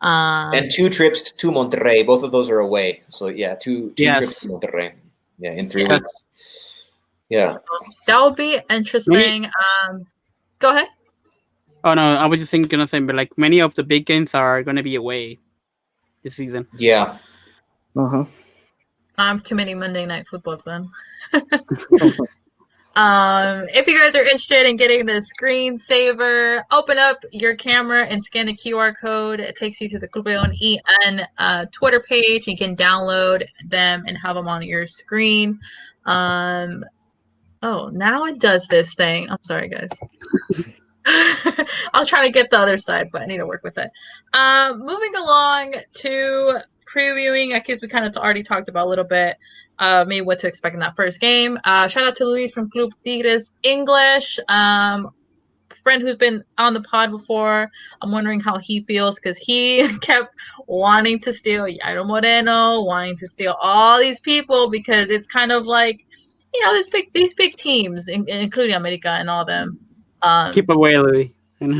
And 2 trips to Monterrey. Both of those are away. So yeah, two trips to Monterrey. Yeah, in 3 weeks. Yeah. So that would be interesting. Go ahead. Oh no, I was just gonna say, but like many of the big games are gonna be away this season. Yeah. Too many Monday Night Futbols then. If you guys are interested in getting the screensaver, open up your camera and scan the QR code. It takes you to the Club Leon EN Twitter page. You can download them and have them on your screen. Oh, now it does this thing. I'm sorry, guys. I was trying to get the other side, but I need to work with it. Moving along to previewing, I guess we kind of already talked about a little bit, maybe what to expect in that first game. Shout out to Luis from Club Tigres English, friend who's been on the pod before. I'm wondering how he feels because he kept wanting to steal Yairo Moreno, wanting to steal all these people because it's kind of like, you know, these big teams, including America and all of them. Keep away, Louis. They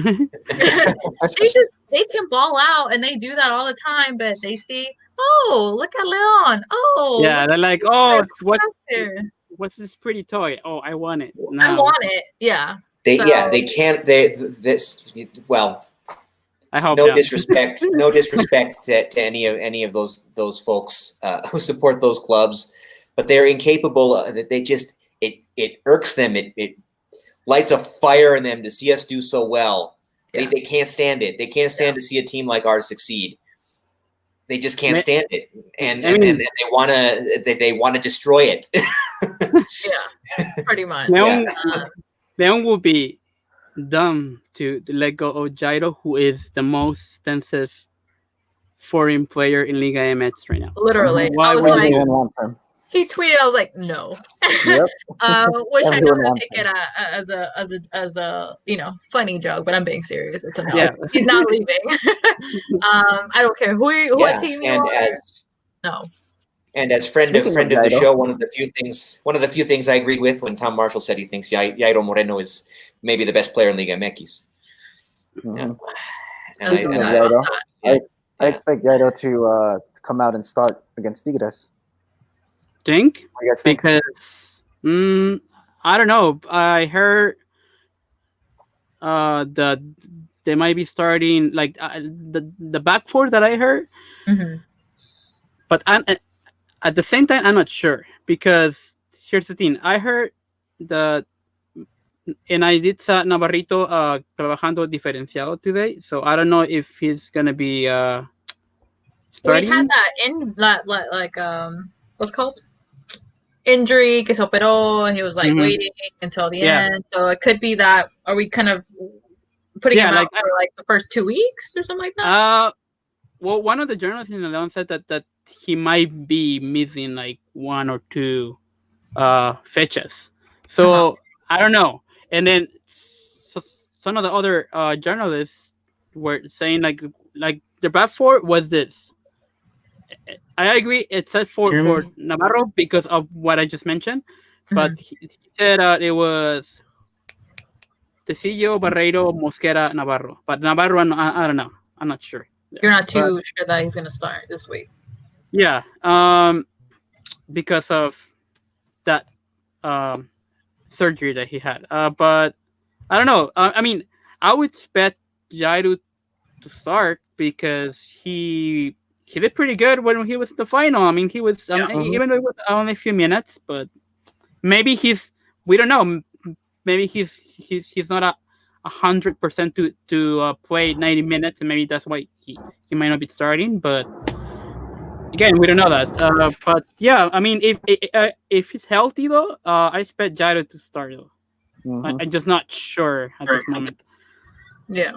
can ball out and they do that all the time, but they see, oh, look at Leon. Oh, yeah, they're like, oh, what's this pretty toy? Oh, I want it. I want it. Yeah. They can't. Well. I hope no disrespect to any of those folks who support those clubs, but they're incapable. That they just it irks them. It lights a fire in them to see us do so well. Yeah. They can't stand it. They can't stand to see a team like ours succeed. They just can't stand it, and they want to destroy it. Yeah, pretty much. Leon will be dumb to let go of Jairo, who is the most expensive foreign player in Liga MX right now. Literally, I was like, he tweeted, I was like, no. Yep. Which I know how to take it as a funny joke, but I'm being serious. It's a no. Yeah. He's not leaving. I don't care what team you are. No. And as friend of the show, one of the few things I agreed with when Tom Marshall said he thinks Yairo Moreno is maybe the best player in Liga MX. Mm-hmm. Yeah. I expect Yairo to come out and start against Tigres. Think? Because I don't know. I heard that they might be starting like the back four that I heard. Mm-hmm. But at the same time, I'm not sure because here's the thing. I heard that, and I did saw Navarrito trabajando diferenciado today, so I don't know if he's gonna be starting. We had that in like what's it called? injury, que se operó, and he was like waiting until the end. So it could be that. Are we kind of putting him out for like the first 2 weeks or something like that? Well, one of the journalists in the Leon said that he might be missing like 1 or 2 fetches. So I don't know. And then some of the other journalists were saying like the Bradford was this. I agree. It said for Navarro because of what I just mentioned, but he said it was Tecillo, Barreiro, Mosquera, Navarro. But Navarro, I don't know. I'm not sure. You're not too sure that he's going to start this week. Yeah, because of that surgery that he had. But I don't know. I mean, I would expect Jairo to start because he did pretty good when he was in the final. I mean, he was even though it was only a few minutes, but maybe we don't know. Maybe he's not 100% to play 90 minutes, and maybe that's why he might not be starting. But again, we don't know that. But yeah, I mean, if he's healthy though, I expect Jairo to start though. I'm just not sure at this moment. Yeah.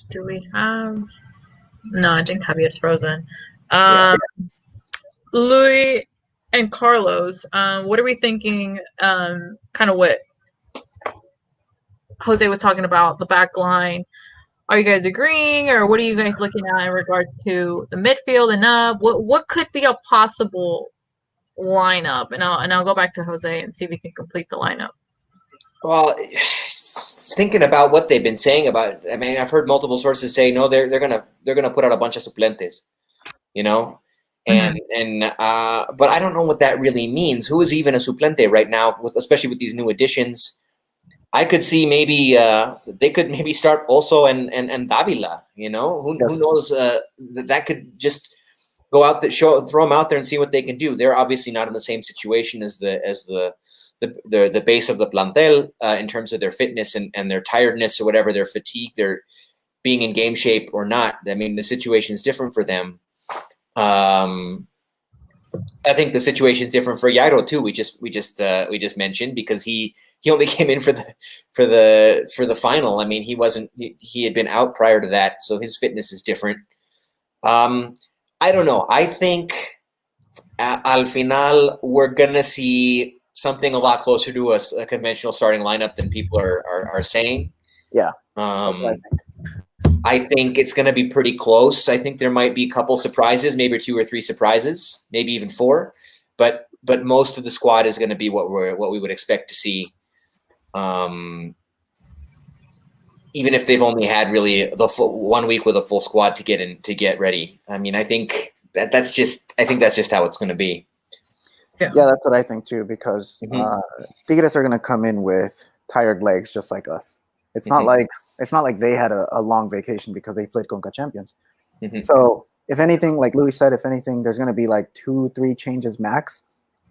Do we have? No, I think Javier's frozen. Louis and Carlos, what are we thinking? Kind of what Jose was talking about, the back line. Are you guys agreeing, or what are you guys looking at in regards to the midfield and up? What could be a possible lineup? And I'll go back to Jose and see if we can complete the lineup. Well, thinking about what they've been saying about, I mean, I've heard multiple sources say no, they're gonna put out a bunch of suplentes, you know, and but I don't know what that really means. Who is even a suplente right now, especially with these new additions? I could see maybe they could maybe start also and Davila, you know, who knows that could just go out throw them out there and see what they can do. They're obviously not in the same situation as the base of the plantel in terms of their fitness and their tiredness or whatever, their fatigue, their being in game shape or not. I mean, the situation is different for them. I think the situation is different for Jairo too. We just mentioned because he only came in for the final. I mean, he had been out prior to that, so his fitness is different. I don't know. I think al final we're gonna see something a lot closer to a conventional starting lineup than people are saying. Yeah. I think it's going to be pretty close. I think there might be a couple surprises, maybe 2 or 3 surprises, maybe even 4. But most of the squad is going to be what we would expect to see. Even if they've only had really the 1 week with a full squad to get ready. I mean, I think that's just how it's going to be. Yeah, that's what I think too, because Tigres are going to come in with tired legs just like us. It's not like they had a long vacation because they played Conca Champions. So if anything, like Louis said, if anything, there's going to be like 2-3 changes max,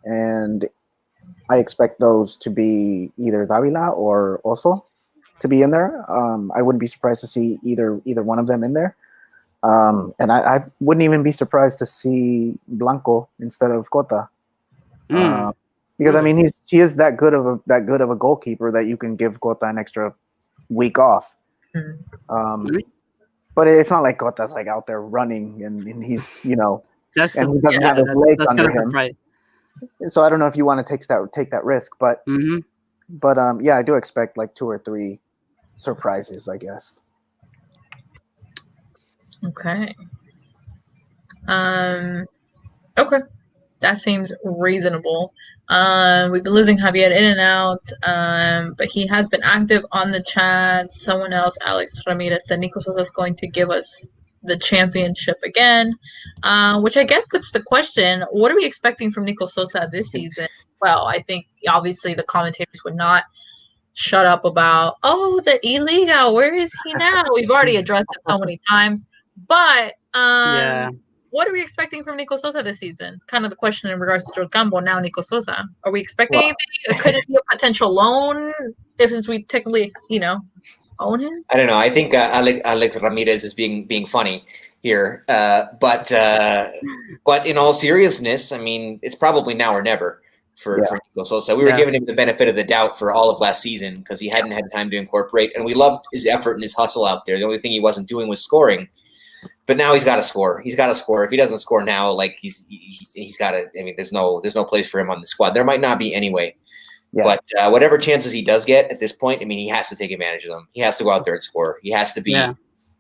and I expect those to be either Davila or Oso to be in there. I wouldn't be surprised to see either one of them in there, and I wouldn't even be surprised to see Blanco instead of Cota. Because I mean he is that good of a goalkeeper that you can give Cota an extra week off. But it's not like Cota's like out there running and he's and he doesn't have his legs under him. Right. So I don't know if you want to take that risk, but yeah, I do expect like 2 or 3 surprises, I guess. Okay. Okay. That seems reasonable. We've been losing Javier in and out, but he has been active on the chat. Someone else, Alex Ramirez, said Nico Sosa is going to give us the championship again, which I guess puts the question, what are we expecting from Nico Sosa this season? Well, I think obviously the commentators would not shut up about, the E-Liga, where is he now? We've already addressed it so many times, but what are we expecting from Nico Sosa this season? Kind of the question in regards to George Gambo, now Nico Sosa. Are we expecting anything? Could it be a potential loan if we technically, own him? I don't know. I think Alex Ramirez is being funny. here. But in all seriousness, I mean, it's probably now or never for Nico Sosa. We were giving him the benefit of the doubt for all of last season because he hadn't had time to incorporate, and we loved his effort and his hustle out there. The only thing he wasn't doing was scoring. But now he's got to score. He's got to score. If he doesn't score now, like he's got to. I mean, there's no place for him on the squad. There might not be anyway. Yeah. But whatever chances he does get at this point, I mean, he has to take advantage of them. He has to go out there and score. He has to be. Yeah.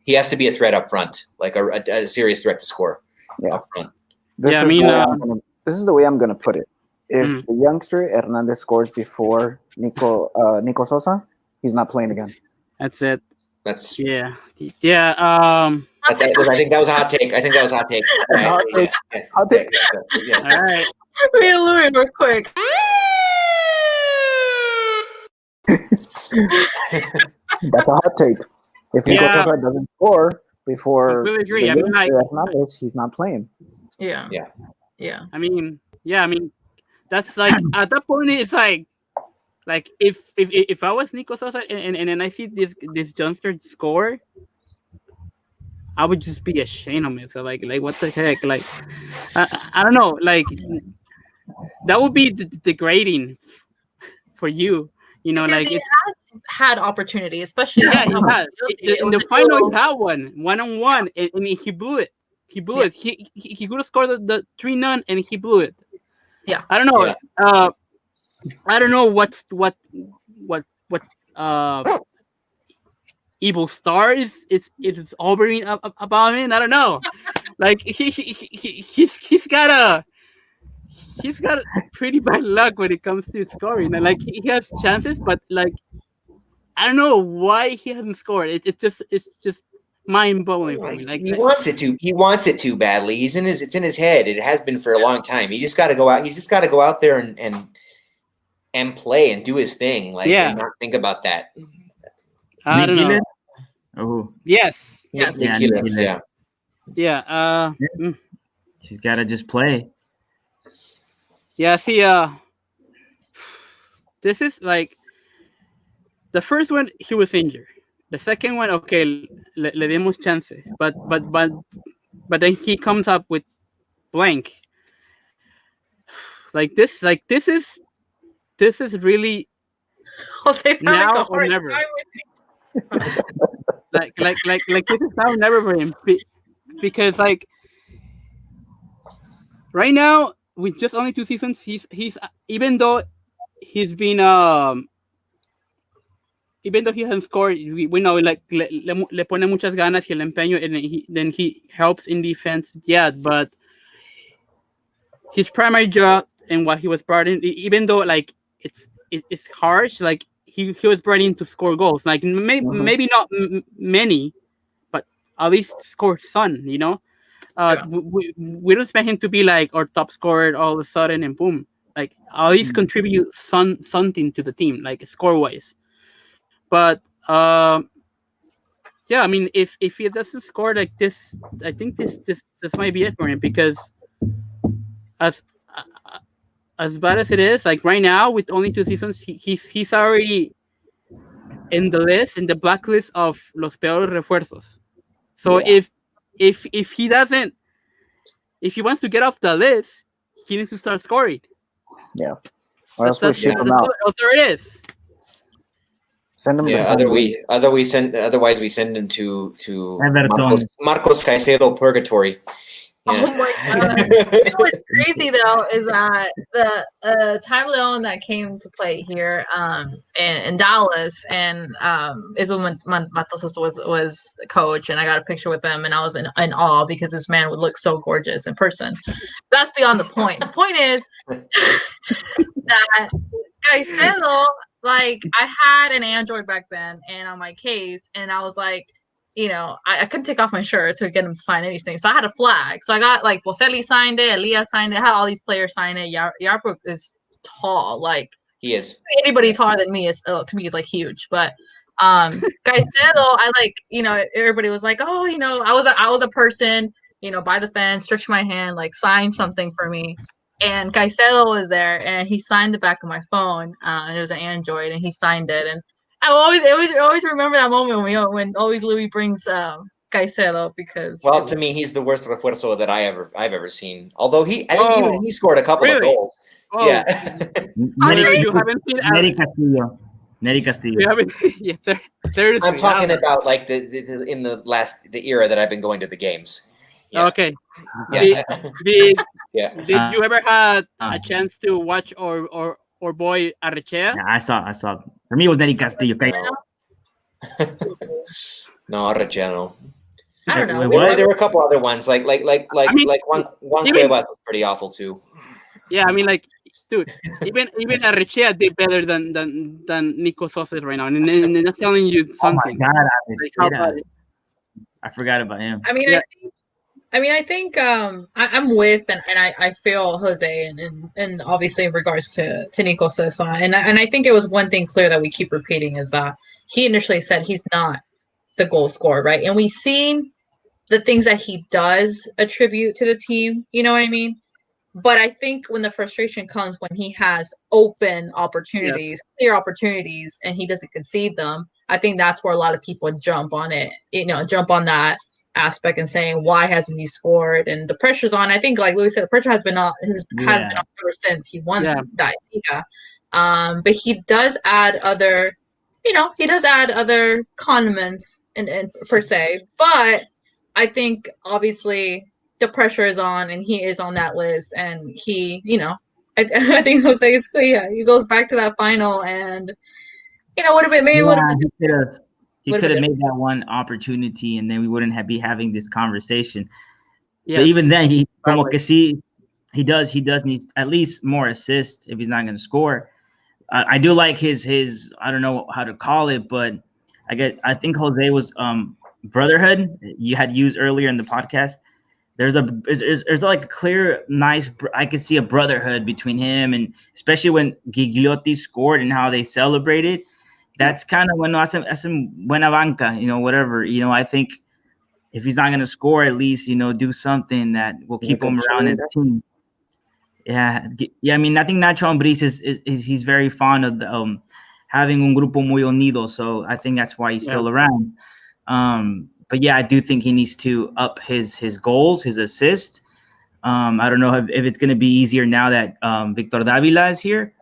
He has to be a threat up front, like a serious threat to score up front. This is the way I'm going to put it. If the youngster Hernandez scores before Nico Sosa, he's not playing again. That's it. I That's I think that was a hot take. Hot take. Hot take. Yeah. All right. Read Louis real quick. That's a hot take. If Nico Sosa doesn't score before, I really agree. I mean, Hernandez, he's not playing. Yeah. I mean, that's like at that point it's like if I was Nico Sosa and I see this youngster score, I would just be ashamed of myself. Like what the heck? Like I don't know. Like that would be degrading for you. You know, because like he has had opportunity, especially he has. In the final, he had one-on-one, and he blew it. He could have scored the 3-0, and he blew it. Yeah, I don't know. Yeah. I don't know what evil star is hovering about him. I don't know. Like he's got pretty bad luck when it comes to scoring, and like he has chances, but like I don't know why he hasn't scored. It's just mind-blowing for me. Like he wants it to. He wants it too badly. It's in his head. It has been for a long time. He just got to go out. He's just got to go out there and play and do his thing. Like and not think about that. I don't know. Oh yes. Yeah. He's got to just play. Yeah, see, this is like the first one. He was injured. The second one, okay, le dimos chance, but then he comes up with blank. Like this is really now or never. like this is now or never for him because like right now. With just only 2 seasons, he's even though he hasn't scored, we know like le pone muchas ganas y el empeño, and then he helps in defense. Yeah, but his primary job and what he was brought in, even though like it's harsh, like he was brought in to score goals. Like maybe not many, but at least score some. You know. We don't expect him to be like our top scorer all of a sudden and boom. Like at least contribute something to the team, like score wise. But I mean, if he doesn't score like this, I think this might be it for him because as bad as it is, like right now with only 2 seasons, he's already in the blacklist of los peores refuerzos. So if he wants to get off the list, he needs to start scoring. Yeah. Or else we ship him out. There it is. Send him. Yeah. Otherwise, we send him to Marcos Caicedo purgatory. Yeah. Oh my god! What's crazy though is that the Time Leon that came to play here in Dallas and is when Matos was coach, and I got a picture with him, and I was in awe because this man would look so gorgeous in person. That's beyond the point. The point is that Caicedo, like I had an Android back then, and on my case, and I was like. You know, I couldn't take off my shirt to get him to sign anything. So I had a flag. So I got like Boselli signed it, Elias signed it, I had all these players sign it. Yarbrough is tall. Like he is. Anybody taller than me is to me is like huge. But Caicedo, I like, you know, everybody was like, oh, you know, I was a person, you know, by the fence, stretch my hand, like sign something for me. And Caicedo was there and he signed the back of my phone. And it was an Android and he signed it. And I always remember that moment when always Louis brings Caicedo because Well, to me, he's the worst refuerzo that I've ever seen. Although I think even he scored a couple of really? goals. Oh, Yeah. you haven't seen Neri Castillo. Neri Castillo. you haven't. Yeah, seriously. I'm talking about like the in the era that I've been going to the games. Yeah. Okay. Yeah. Yeah. Did you ever had a chance to watch or boy Arrechea? Yeah, I saw. For me, it was Neri Castillo. Okay. No, Arrechano. I don't know. Wait, We what? There were a couple other ones like Juan even- Cuevas was pretty awful too. Yeah, I mean, like, dude, even Arrechea did better than Nico Sosa right now, and that's telling you Oh my something. God, Like, how bad I forgot about him. I mean, Yeah. I think I'm with and I feel Jose and obviously in regards to Nico Sosa and I think it was one thing clear that we keep repeating is that he initially said he's not the goal scorer, right? And we've seen the things that he does attribute to the team, you know what I mean? But I think when the frustration comes when he has open opportunities, clear opportunities, and he doesn't concede them, I think that's where a lot of people jump on it, jump on that aspect and saying, why hasn't he scored? And the pressure's on. I think, like Louis said, the pressure has been on ever since he won that Liga. But he does add other, condiments and per se. But I think obviously the pressure is on and he is on that list and he, I think Jose is clear. He goes back to that final and would have been he could have made that one opportunity and then we wouldn't be having this conversation. Yes. But even then he does need at least more assists if he's not going to score. I do like his I don't know how to call it, but I think Jose was brotherhood you had used earlier in the podcast. There's like a clear, nice. I could see a brotherhood between him and especially when Gigliotti scored and how they celebrated. That's kind of when hacen buena banca, whatever. I think if he's not going to score, at least do something that will keep him around in the team. Yeah. I mean, I think Nacho Ambriz is he's very fond of the, having un grupo muy unido, so I think that's why he's still around. But yeah, I do think he needs to up his goals, his assists. I don't know if it's going to be easier now that Victor Davila is here.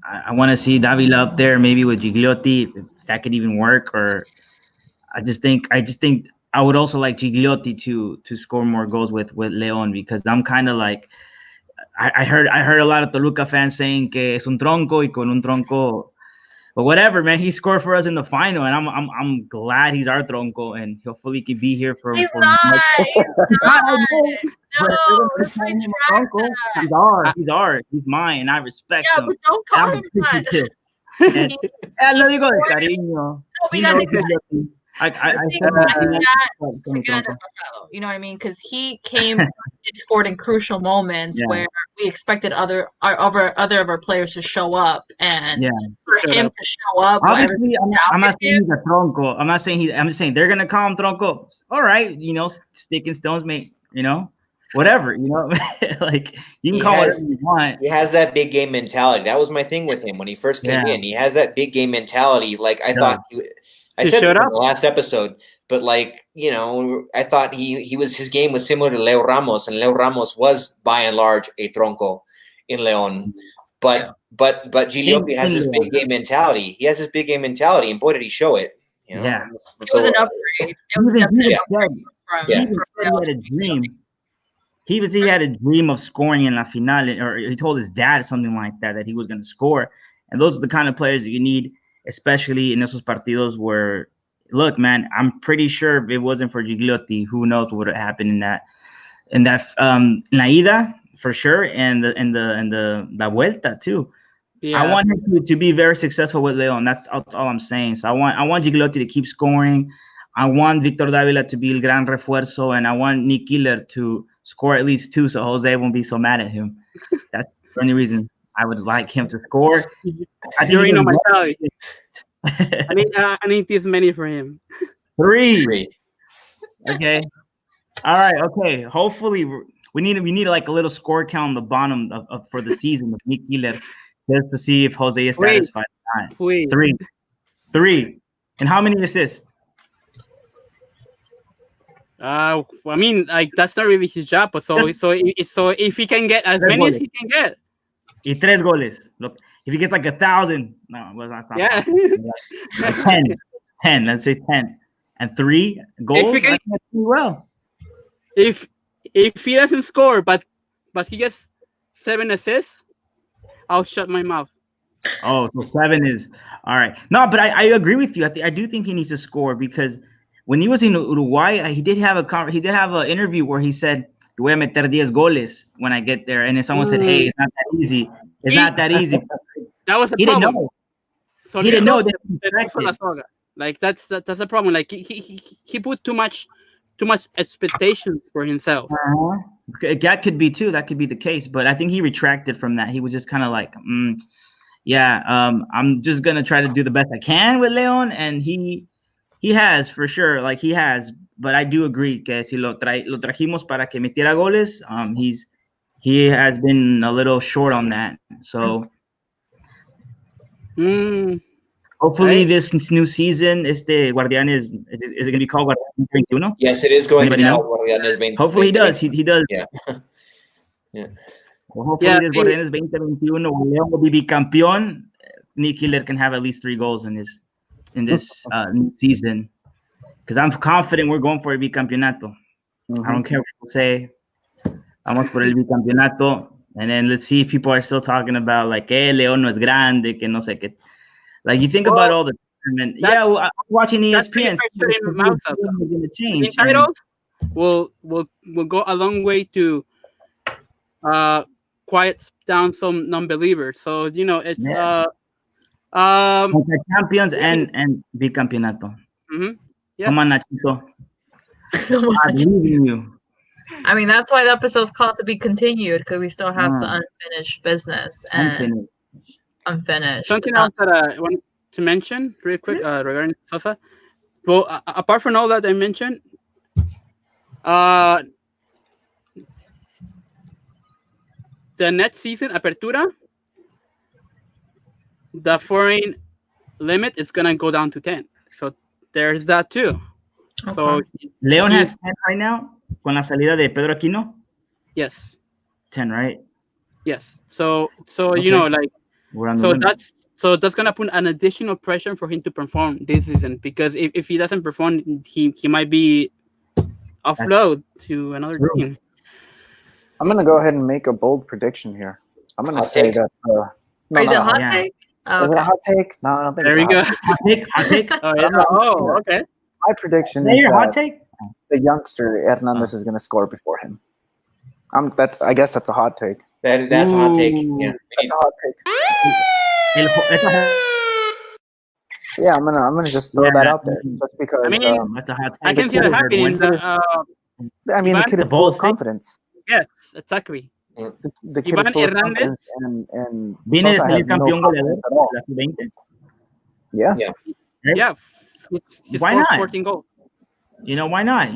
I want to see Davila up there, maybe with Gigliotti, if that could even work. Or I just think I would also like Gigliotti to score more goals with Leon, because I'm kind of like I heard a lot of Toluca fans saying que es un tronco y con un tronco. But whatever, man, he scored for us in the final, and I'm glad he's our tronco, and hopefully he can be here for. He's not. No, he's ours. He's mine, and I respect him. But don't call him that. You know what I mean? Because he came and scored in crucial moments where we expected other of our players to show up, and for him to show up. Obviously, I'm not saying he's a tronco. I'm just saying they're gonna call him tronco. All right, stick and stones, mate. Whatever, like you can call it whatever you want. He has that big game mentality. That was my thing with him when he first came in. He has that big game mentality. Like I thought. I said it in the last episode, but I thought his game was similar to Leo Ramos, and Leo Ramos was by and large a tronco in Leon. But Gigliotti has this big game mentality. He has this big game mentality, and boy, did he show it. It was an upgrade. It was definitely he had a dream. He had a dream of scoring in La Final, or he told his dad something like that he was going to score. And those are the kind of players that you need, especially in esos partidos where, look, man, I'm pretty sure if it wasn't for Gigliotti, who knows what would have happened in that La Ida for sure, and the La Vuelta too. Yeah. I want him to be very successful with Leon. That's all I'm saying. So I want Gigliotti to keep scoring. I want Victor Davila to be el gran refuerzo, and I want Nick Killer to score at least 2, so Jose won't be so mad at him. That's the only reason I would like him to score. I need this many for him. 3. Okay. All right. Okay. Hopefully, we need like a little score count on the bottom of for the season with Nick Killer, just to see if Jose is satisfied. 3. And how many assists? I mean, like that's not really his job. But so if he can get as Tres many as goles. he can get, Y 3 goles. Look, if he gets like 1,000, no, well, that's not yeah. possible. Like 10, let's say 10, and 3 goals. If he That's can, not pretty well. if he doesn't score, but he gets 7 assists, I'll shut my mouth. Oh, so 7 is all right. No, but I agree with you. I do think he needs to score because when he was in Uruguay, he did have an interview where he said, "Voy a meter 10 goles when I get there," and then someone said, "Hey, it's not that easy. It's not that easy." That was the He didn't problem. know. So He didn't know that he se puso la distracted. soga. Like that's the problem. Like he put too much expectations for himself. That could be too. That could be the case. But I think he retracted from that. He was just kind of like, yeah, I'm just gonna try to do the best I can with Leon, and he has for sure. Like he has. But I do agree que si lo trajimos para que metiera goles, he has been a little short on that. So hopefully Right. this new season, Guardián is it going to be called Guardián 21? Yes, it is going to Anybody be know? called Guardianes 20. Hopefully he does. He does. Yeah. Yeah. Well, hopefully this Guardianes 2021 León will be bicampeón. Nick Killer can have at least 3 goals in this new season. Because I'm confident we're going for el bicampeonato. I don't care what people say. Vamos por el bicampeonato. And then let's see if people are still talking about like, León no es grande, que no sé qué. Like you think about all the tournament. Yeah, well, I'm watching ESPN. Going to change. Titles will go a long way to quiet down some non-believers. So it's champions and bicampeonato. Yeah. Come on, Nachito. I believe in you. I mean, that's why the episode's called to be continued because we still have some unfinished business and unfinished. Something else that I want to mention real quick regarding Sosa. Well, apart from all that I mentioned, the next season, Apertura, the foreign limit is going to go down to 10. So there's that too. Okay. So Leon has 10 right now con la salida de Pedro Aquino? Yes. 10, right? Yes. So okay. That's gonna put an additional pressure for him to perform this season because if he doesn't perform, he might be offload to another team. I'm gonna go ahead and make a bold prediction here. I'm gonna say that. Is it a hot take? Oh, is it a hot take? No, I don't think. There we go. Hot take. Okay. My prediction is your that hot take? the youngster Hernandez is gonna score before him. I guess that's a hot take. That's a hot take. Yeah, that's a hot take. Yeah, I'm gonna just throw that out there just because. I mean, that's a hot take. I can see that happening. I mean, the kid is full of confidence. Yes, exactly. The kid is full of confidence, and Viene de salir campeón goleador de la sub-20. Yeah. Yeah. Why not? 14 goals. Why not?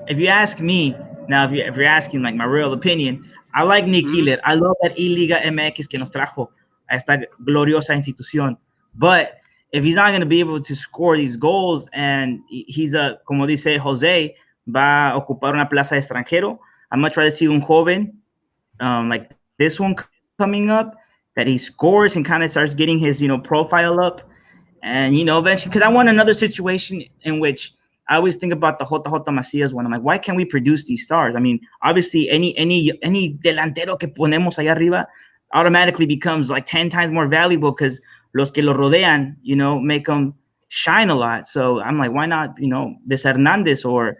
If you ask me now, if you're asking like my real opinion, I like Nick Killer. I love that LigaMX que nos trajo a esta gloriosa institución. But if he's not going to be able to score these goals and he's como dice Jose, va a ocupar una plaza de extranjero, I'd much rather see un joven like this one coming up that he scores and kind of starts getting his profile up. And eventually, because I want another situation in which I always think about the JJ Macías one. I'm like, why can't we produce these stars? I mean, obviously, any delantero que ponemos allá arriba automatically becomes like 10 times more valuable because los que lo rodean, make them shine a lot. So I'm like, why not, this Hernandez or,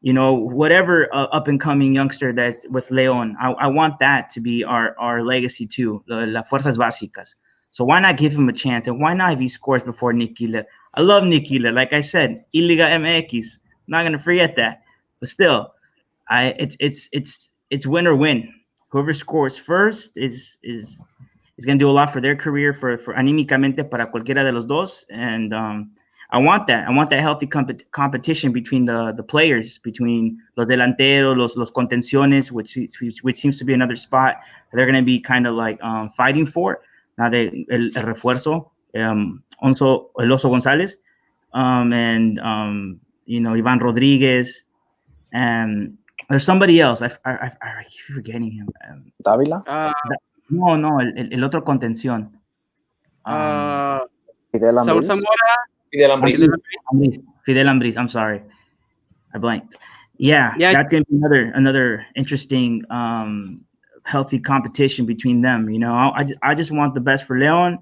whatever up and coming youngster that's with Leon. I want that to be our legacy too, la fuerzas básicas. So why not give him a chance? And why not if he scores before Nick Killer? I love Nick Killer. Like I said, LigaMX. Not gonna forget that. But still, it's win or win. Whoever scores first is gonna do a lot for their career, for anímicamente para cualquiera de los dos. And I want that. I want that healthy competition between the players, between los delanteros, los contenciones, which seems to be another spot they're gonna be kind of like fighting for. Now el refuerzo, El Oso González, and Ivan Rodriguez, and there's somebody else. I keep forgetting him. Davila? No, el otro contención. Fidel Saul Ambriz? Zamora. Fidel Ambriz. Fidel Ambriz. I'm sorry, I blanked. Yeah, that's gonna be another interesting, healthy competition between them. I just want the best for Leon,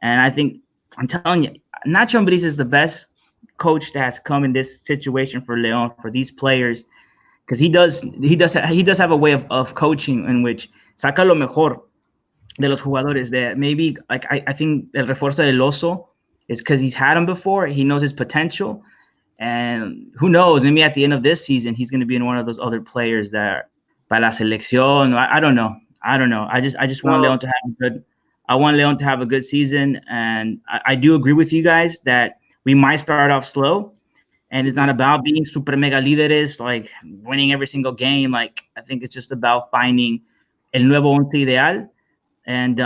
and I think I'm telling you, Nacho Ambriz is the best coach that has come in this situation for Leon, for these players, because he does have a way of coaching in which saca lo mejor de los jugadores. That maybe, like, I think el refuerzo del Oso is because he's had him before. He knows his potential, and who knows, maybe at the end of this season he's going to be in one of those other players that para la selección. I don't know. I just want Leon to have a good season, and I do agree with you guys that we might start off slow, and it's not about being super mega líderes, like winning every single game. Like, I think it's just about finding el nuevo once ideal, and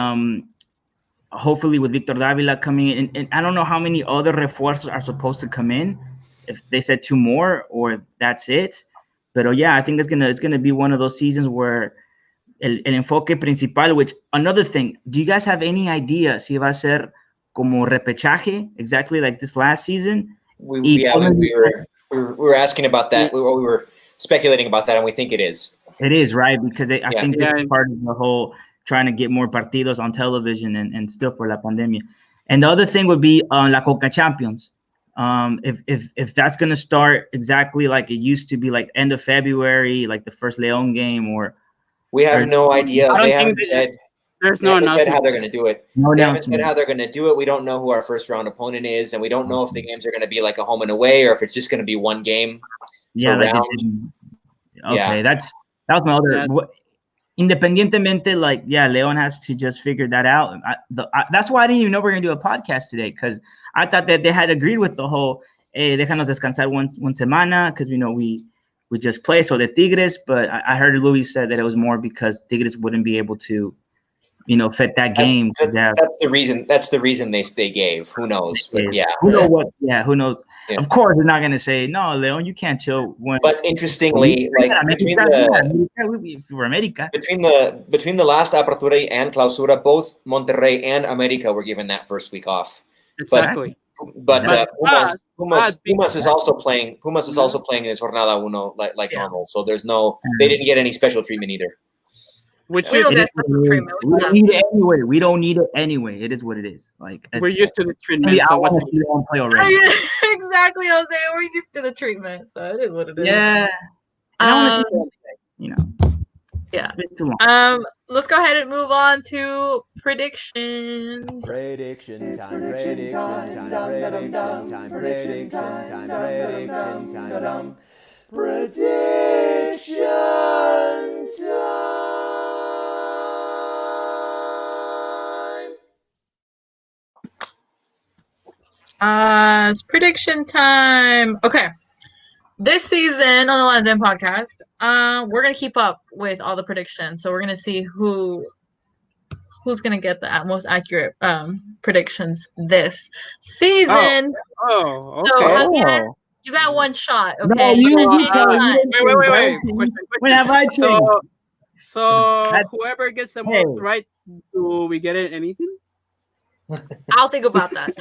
hopefully with Victor Davila coming in, and I don't know how many other refuerzos are supposed to come in. If they said 2 more or that's it, but yeah, I think it's gonna be one of those seasons where el enfoque principal. Which, another thing, do you guys have any idea si va a ser como repechaje exactly like this last season? We were asking about that. We were speculating about that, and we think it is. It is, right? Because I think it's part of the whole trying to get more partidos on television and still for la pandemia. And the other thing would be la Coca Champions. If that's going to start exactly like it used to be, like end of February, like the first León game, or we have no idea. They haven't said. There's no announcement. Said how they're going to do it. They haven't said how they're going to do it. We don't know who our first round opponent is, and we don't know if the games are going to be like a home and away or if it's just going to be one game. Yeah, like okay, that was my other. Independientemente, like, Leon has to just figure that out. That's why I didn't even know we were going to do a podcast today, because I thought that they had agreed with the whole, hey, déjanos descansar one semana, because we just play so the Tigres. But I heard Luis said that it was more because Tigres wouldn't be able to, fit that game. That's the reason. That's the reason they gave. Who knows? But who knows what? Yeah, who knows? Yeah. Of course, they're not going to say no, Leon. You can't chill. But interestingly, like between the last Apertura and Clausura, both Monterrey and America were given that first week off. Exactly. But Pumas is also playing. Pumas is also playing in his Jornada Uno like normal. So there's they didn't get any special treatment either. We don't need it anyway. We don't need it anyway. It is what it is. Like, we're used to the treatment. I want to see Leon play already. Exactly, Jose. We're used to the treatment, so it is what it is. Yeah. I want to see Yeah. It's been too long. Let's go ahead and move on to predictions. Prediction time. Prediction time. Prediction time. It's prediction time. Okay. This season on the Lines End podcast, we're gonna keep up with all the predictions. So we're gonna see who's gonna get the most accurate predictions this season. Oh, okay. So Javier, you got one shot. Okay. Wait. When have I changed? So whoever gets the most right, do we get anything? I'll think about that.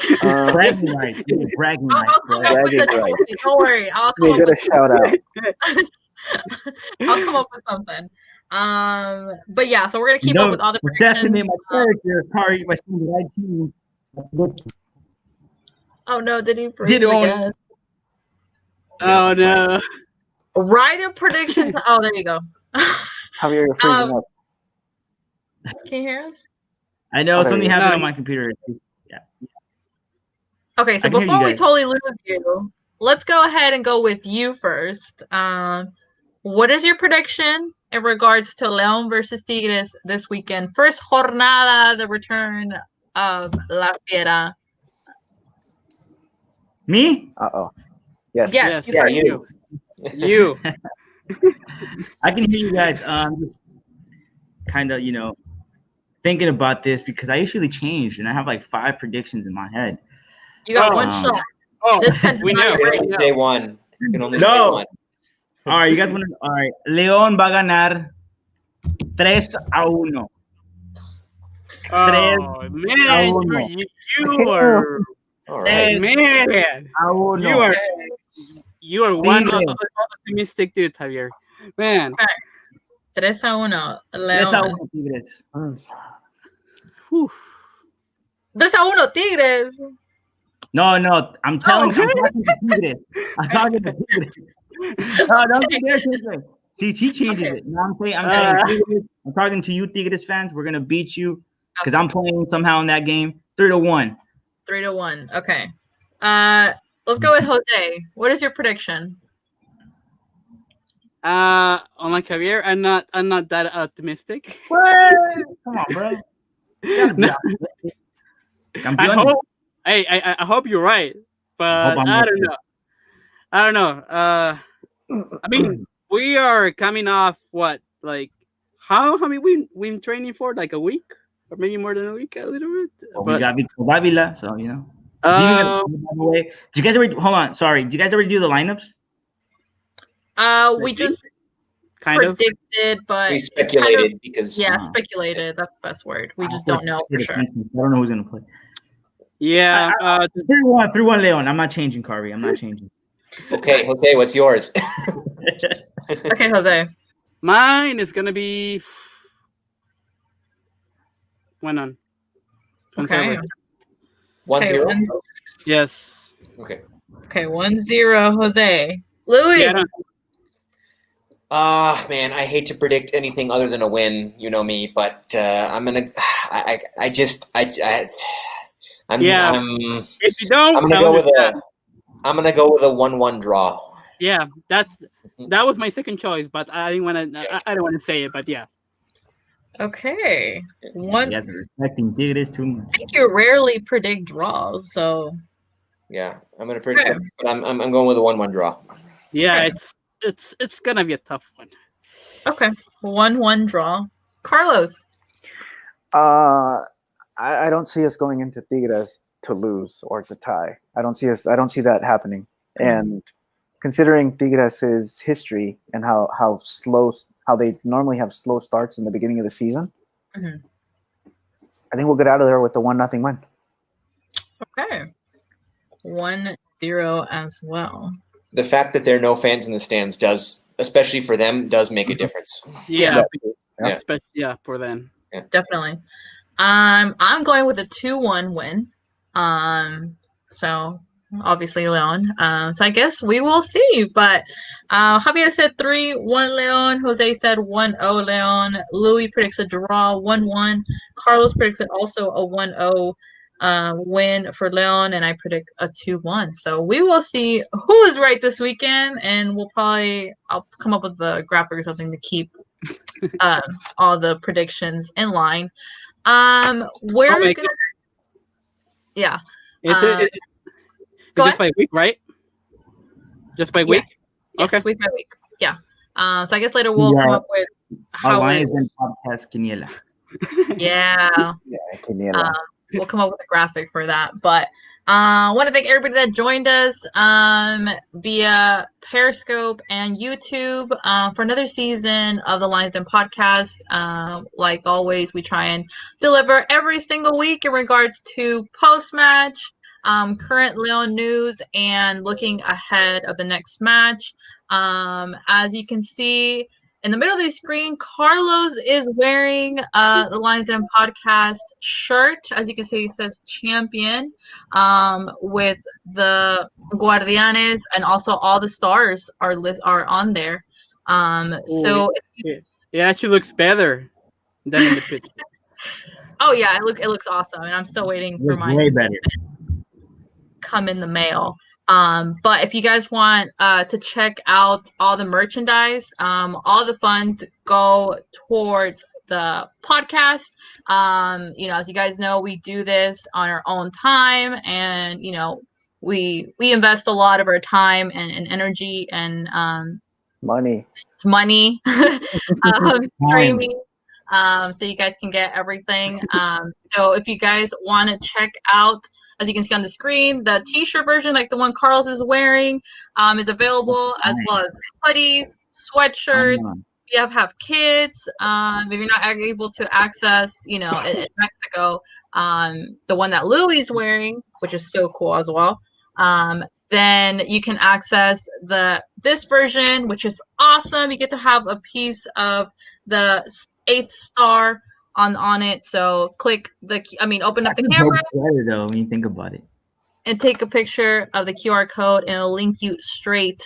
Bragging rights. Bragging rights. I'll come up with the trophy. Don't worry. I'll come up with a shout out. I'll come up with something. But yeah, so we're gonna keep up with all the predictions. My character, oh no, did he freeze again? Oh no. Write a prediction. Oh, there you go. Javier, you're freezing up. Can you hear us? I know something happened on my computer. Yeah. Okay, so before we totally lose you, let's go ahead and go with you first. What is your prediction in regards to León versus Tigres this weekend? First jornada, the return of La Fiera. Me? Uh-oh. Yes. Yeah, you. You. I can hear you guys. Just kind of, thinking about this, because I usually change and I have like 5 predictions in my head. You got one shot. Oh, this we know. Day one. You can only No. say one. All right, you guys want to? All right, León va a ganar 3-1. Oh man, you are All right. man. You are one Tigres. optimistic dude, Javier. Man. 3-1, 3-1 León. Tigres. Whew. 3-1, Tigres. No, I'm telling you, I'm talking to Tigres. I'm talking to Tigres. No, don't get there, Tigres. See, he changes it. No, I'm saying Tigres, I'm talking to you, Tigres fans. We're gonna beat you because I'm playing somehow in that game. 3-1. 3-1. Okay. Let's go with Jose. What is your prediction? Unlike Javier, I'm not that optimistic. What? Come on, bro. You gotta be No. optimistic. I hope you're right, but I'm I right. don't know. I mean, we are coming off what, like, how many we been training for, like a week or maybe more than a week, a little bit. Well, but we got Victor Davila, so you know. Is he even gonna, by the way, did you guys already? Hold on, sorry. Did you guys already do the lineups? We just kind of. predicted, but We speculated because speculated. That's the best word. We just don't know for sure. I don't know who's gonna play. Yeah. 3-1 Leon. I'm not changing, Carvey. I'm not changing. Okay, Jose, what's yours? Okay, Jose. Mine is gonna be 1-1. Okay. 1-0. Yes. Okay. Okay, 1-0, Jose. Louis. Yeah, Man, I hate to predict anything other than a win. You know me, but I'm gonna. I'm if you don't, I'm gonna go with I'm gonna go with a 1-1 draw. Yeah, that was my second choice, but I didn't want to. I don't want to say it, but yeah. Okay. You guys are expecting Tigres too much. I think you rarely predict draws, so Yeah, I'm gonna predict, but I'm going with a 1-1 draw. Yeah, it's gonna be a tough one. okay. 1-1 draw. Carlos. I don't see us going into Tigres to lose or to tie. I don't see that happening. And considering Tigres' history and how they normally have slow starts in the beginning of the season, I think we'll get out of there with the 1-0 win. Okay. 1-0 as well. The fact that there are no fans in the stands does, especially for them, does make a difference. Yeah, for them. Yeah. Definitely. I'm going with a 2-1 win. So obviously Leon. So I guess we will see. But Javier said 3-1 Leon. Jose said 1-0 Leon. Louis predicts a draw 1-1. Carlos predicts also a 1-0 win for Leon, and I predict a 2-1. So we will see who is right this weekend, and I'll come up with a graphic or something to keep all the predictions in line. We're gonna It's just by week, right? Just by week? Yes, okay. week by week. Yeah. So I guess later we'll come up with how podcast Quiniela. Yeah. Quiniela. We'll come up with a graphic for that. But I want to thank everybody that joined us via Periscope and YouTube for another season of the Lions Den podcast. Like always, we try and deliver every single week in regards to post-match, current Leon news, and looking ahead of the next match. As you can see, in the middle of the screen, Carlos is wearing the Lions Den podcast shirt. As you can see, it says champion with the Guardianes, and also all the stars are on there. So it actually looks better than in the picture. Oh yeah, it looks awesome, and I'm still waiting for mine to come in the mail. But if you guys want to check out all the merchandise, all the funds go towards the podcast. As you guys know, we do this on our own time, and we invest a lot of our time and energy and money streaming so you guys can get everything. So if you guys want to check out, as you can see on the screen, the t-shirt version, like the one Carlos is wearing, is available, as well as hoodies, sweatshirts. You have kids. If you're not able to access, in Mexico, the one that Louie's wearing, which is so cool as well. Then you can access this version, which is awesome. You get to have a piece of the 8th star on it. So open up the camera. Better though, when you think about it. And take a picture of the QR code, and it'll link you straight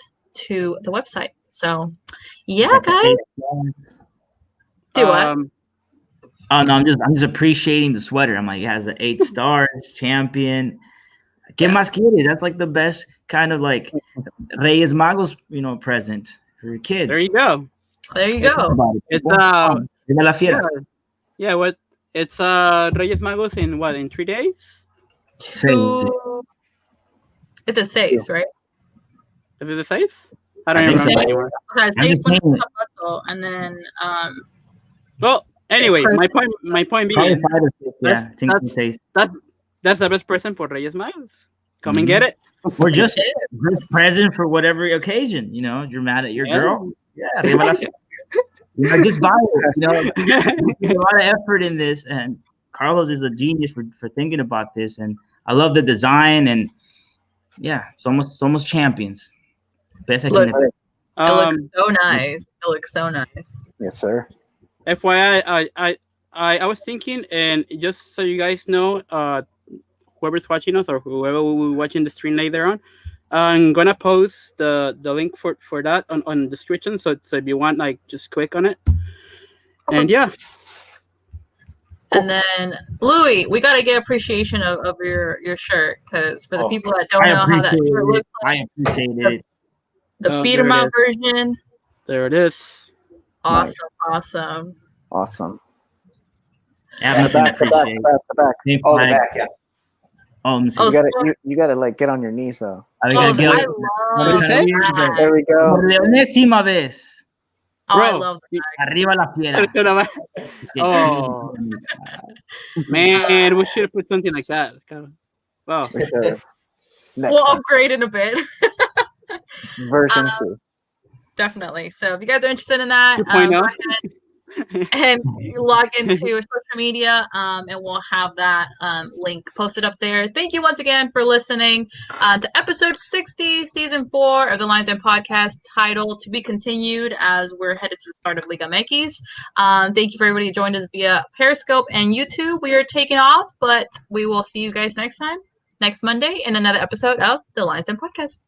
to the website. So, yeah, guys. Do what? Oh no, I'm just appreciating the sweater. I'm like, it has 8 stars, champion. ¿Qué más quieres? That's like the best kind of like Reyes Magos, present for your kids. There you go. It's La Fiera. Yeah, what? It's Reyes Magos in 3 days? 2. It's a 6, right? Is it the 6? I don't remember anymore. And then well, anyway, my point being, that's the best present for Reyes Magos. Come and get it. Or just present for whatever occasion. You're mad at your girl. Yeah, just buy it. There's a lot of effort in this, and Carlos is a genius for thinking about this. And I love the design, and yeah, it's almost champions. Best I can. It looks so nice. It looks so nice. Yes, sir. FYI, I was thinking, and just so you guys know, whoever's watching us or whoever will be watching the stream later on, I'm gonna post the link for that on the description. So if you want, just click on it. And yeah. And then Louis, we gotta get appreciation of your shirt, because for the people that don't know how that shirt looks like, I appreciate it. The beat 'em out version. There it is. Awesome, nice. awesome. Yeah, the back. Oh, the back, yeah. You gotta get on your knees though. I love that. There we go. Por leonésima vez. Oh, I love that. Arriba la Fiera. Oh, man, we should have put something like that. Wow. We'll upgrade in a bit. Version 2. Definitely. So if you guys are interested in that, go ahead and log into social media, and we'll have that link posted up there. Thank you once again for listening to episode 60, season 4 of the Lions Den podcast, titled To Be Continued, as we're headed to the start of LigaMX. Thank you for everybody who joined us via Periscope and YouTube. We are taking off, but we will see you guys next Monday, in another episode of the Lions Den podcast.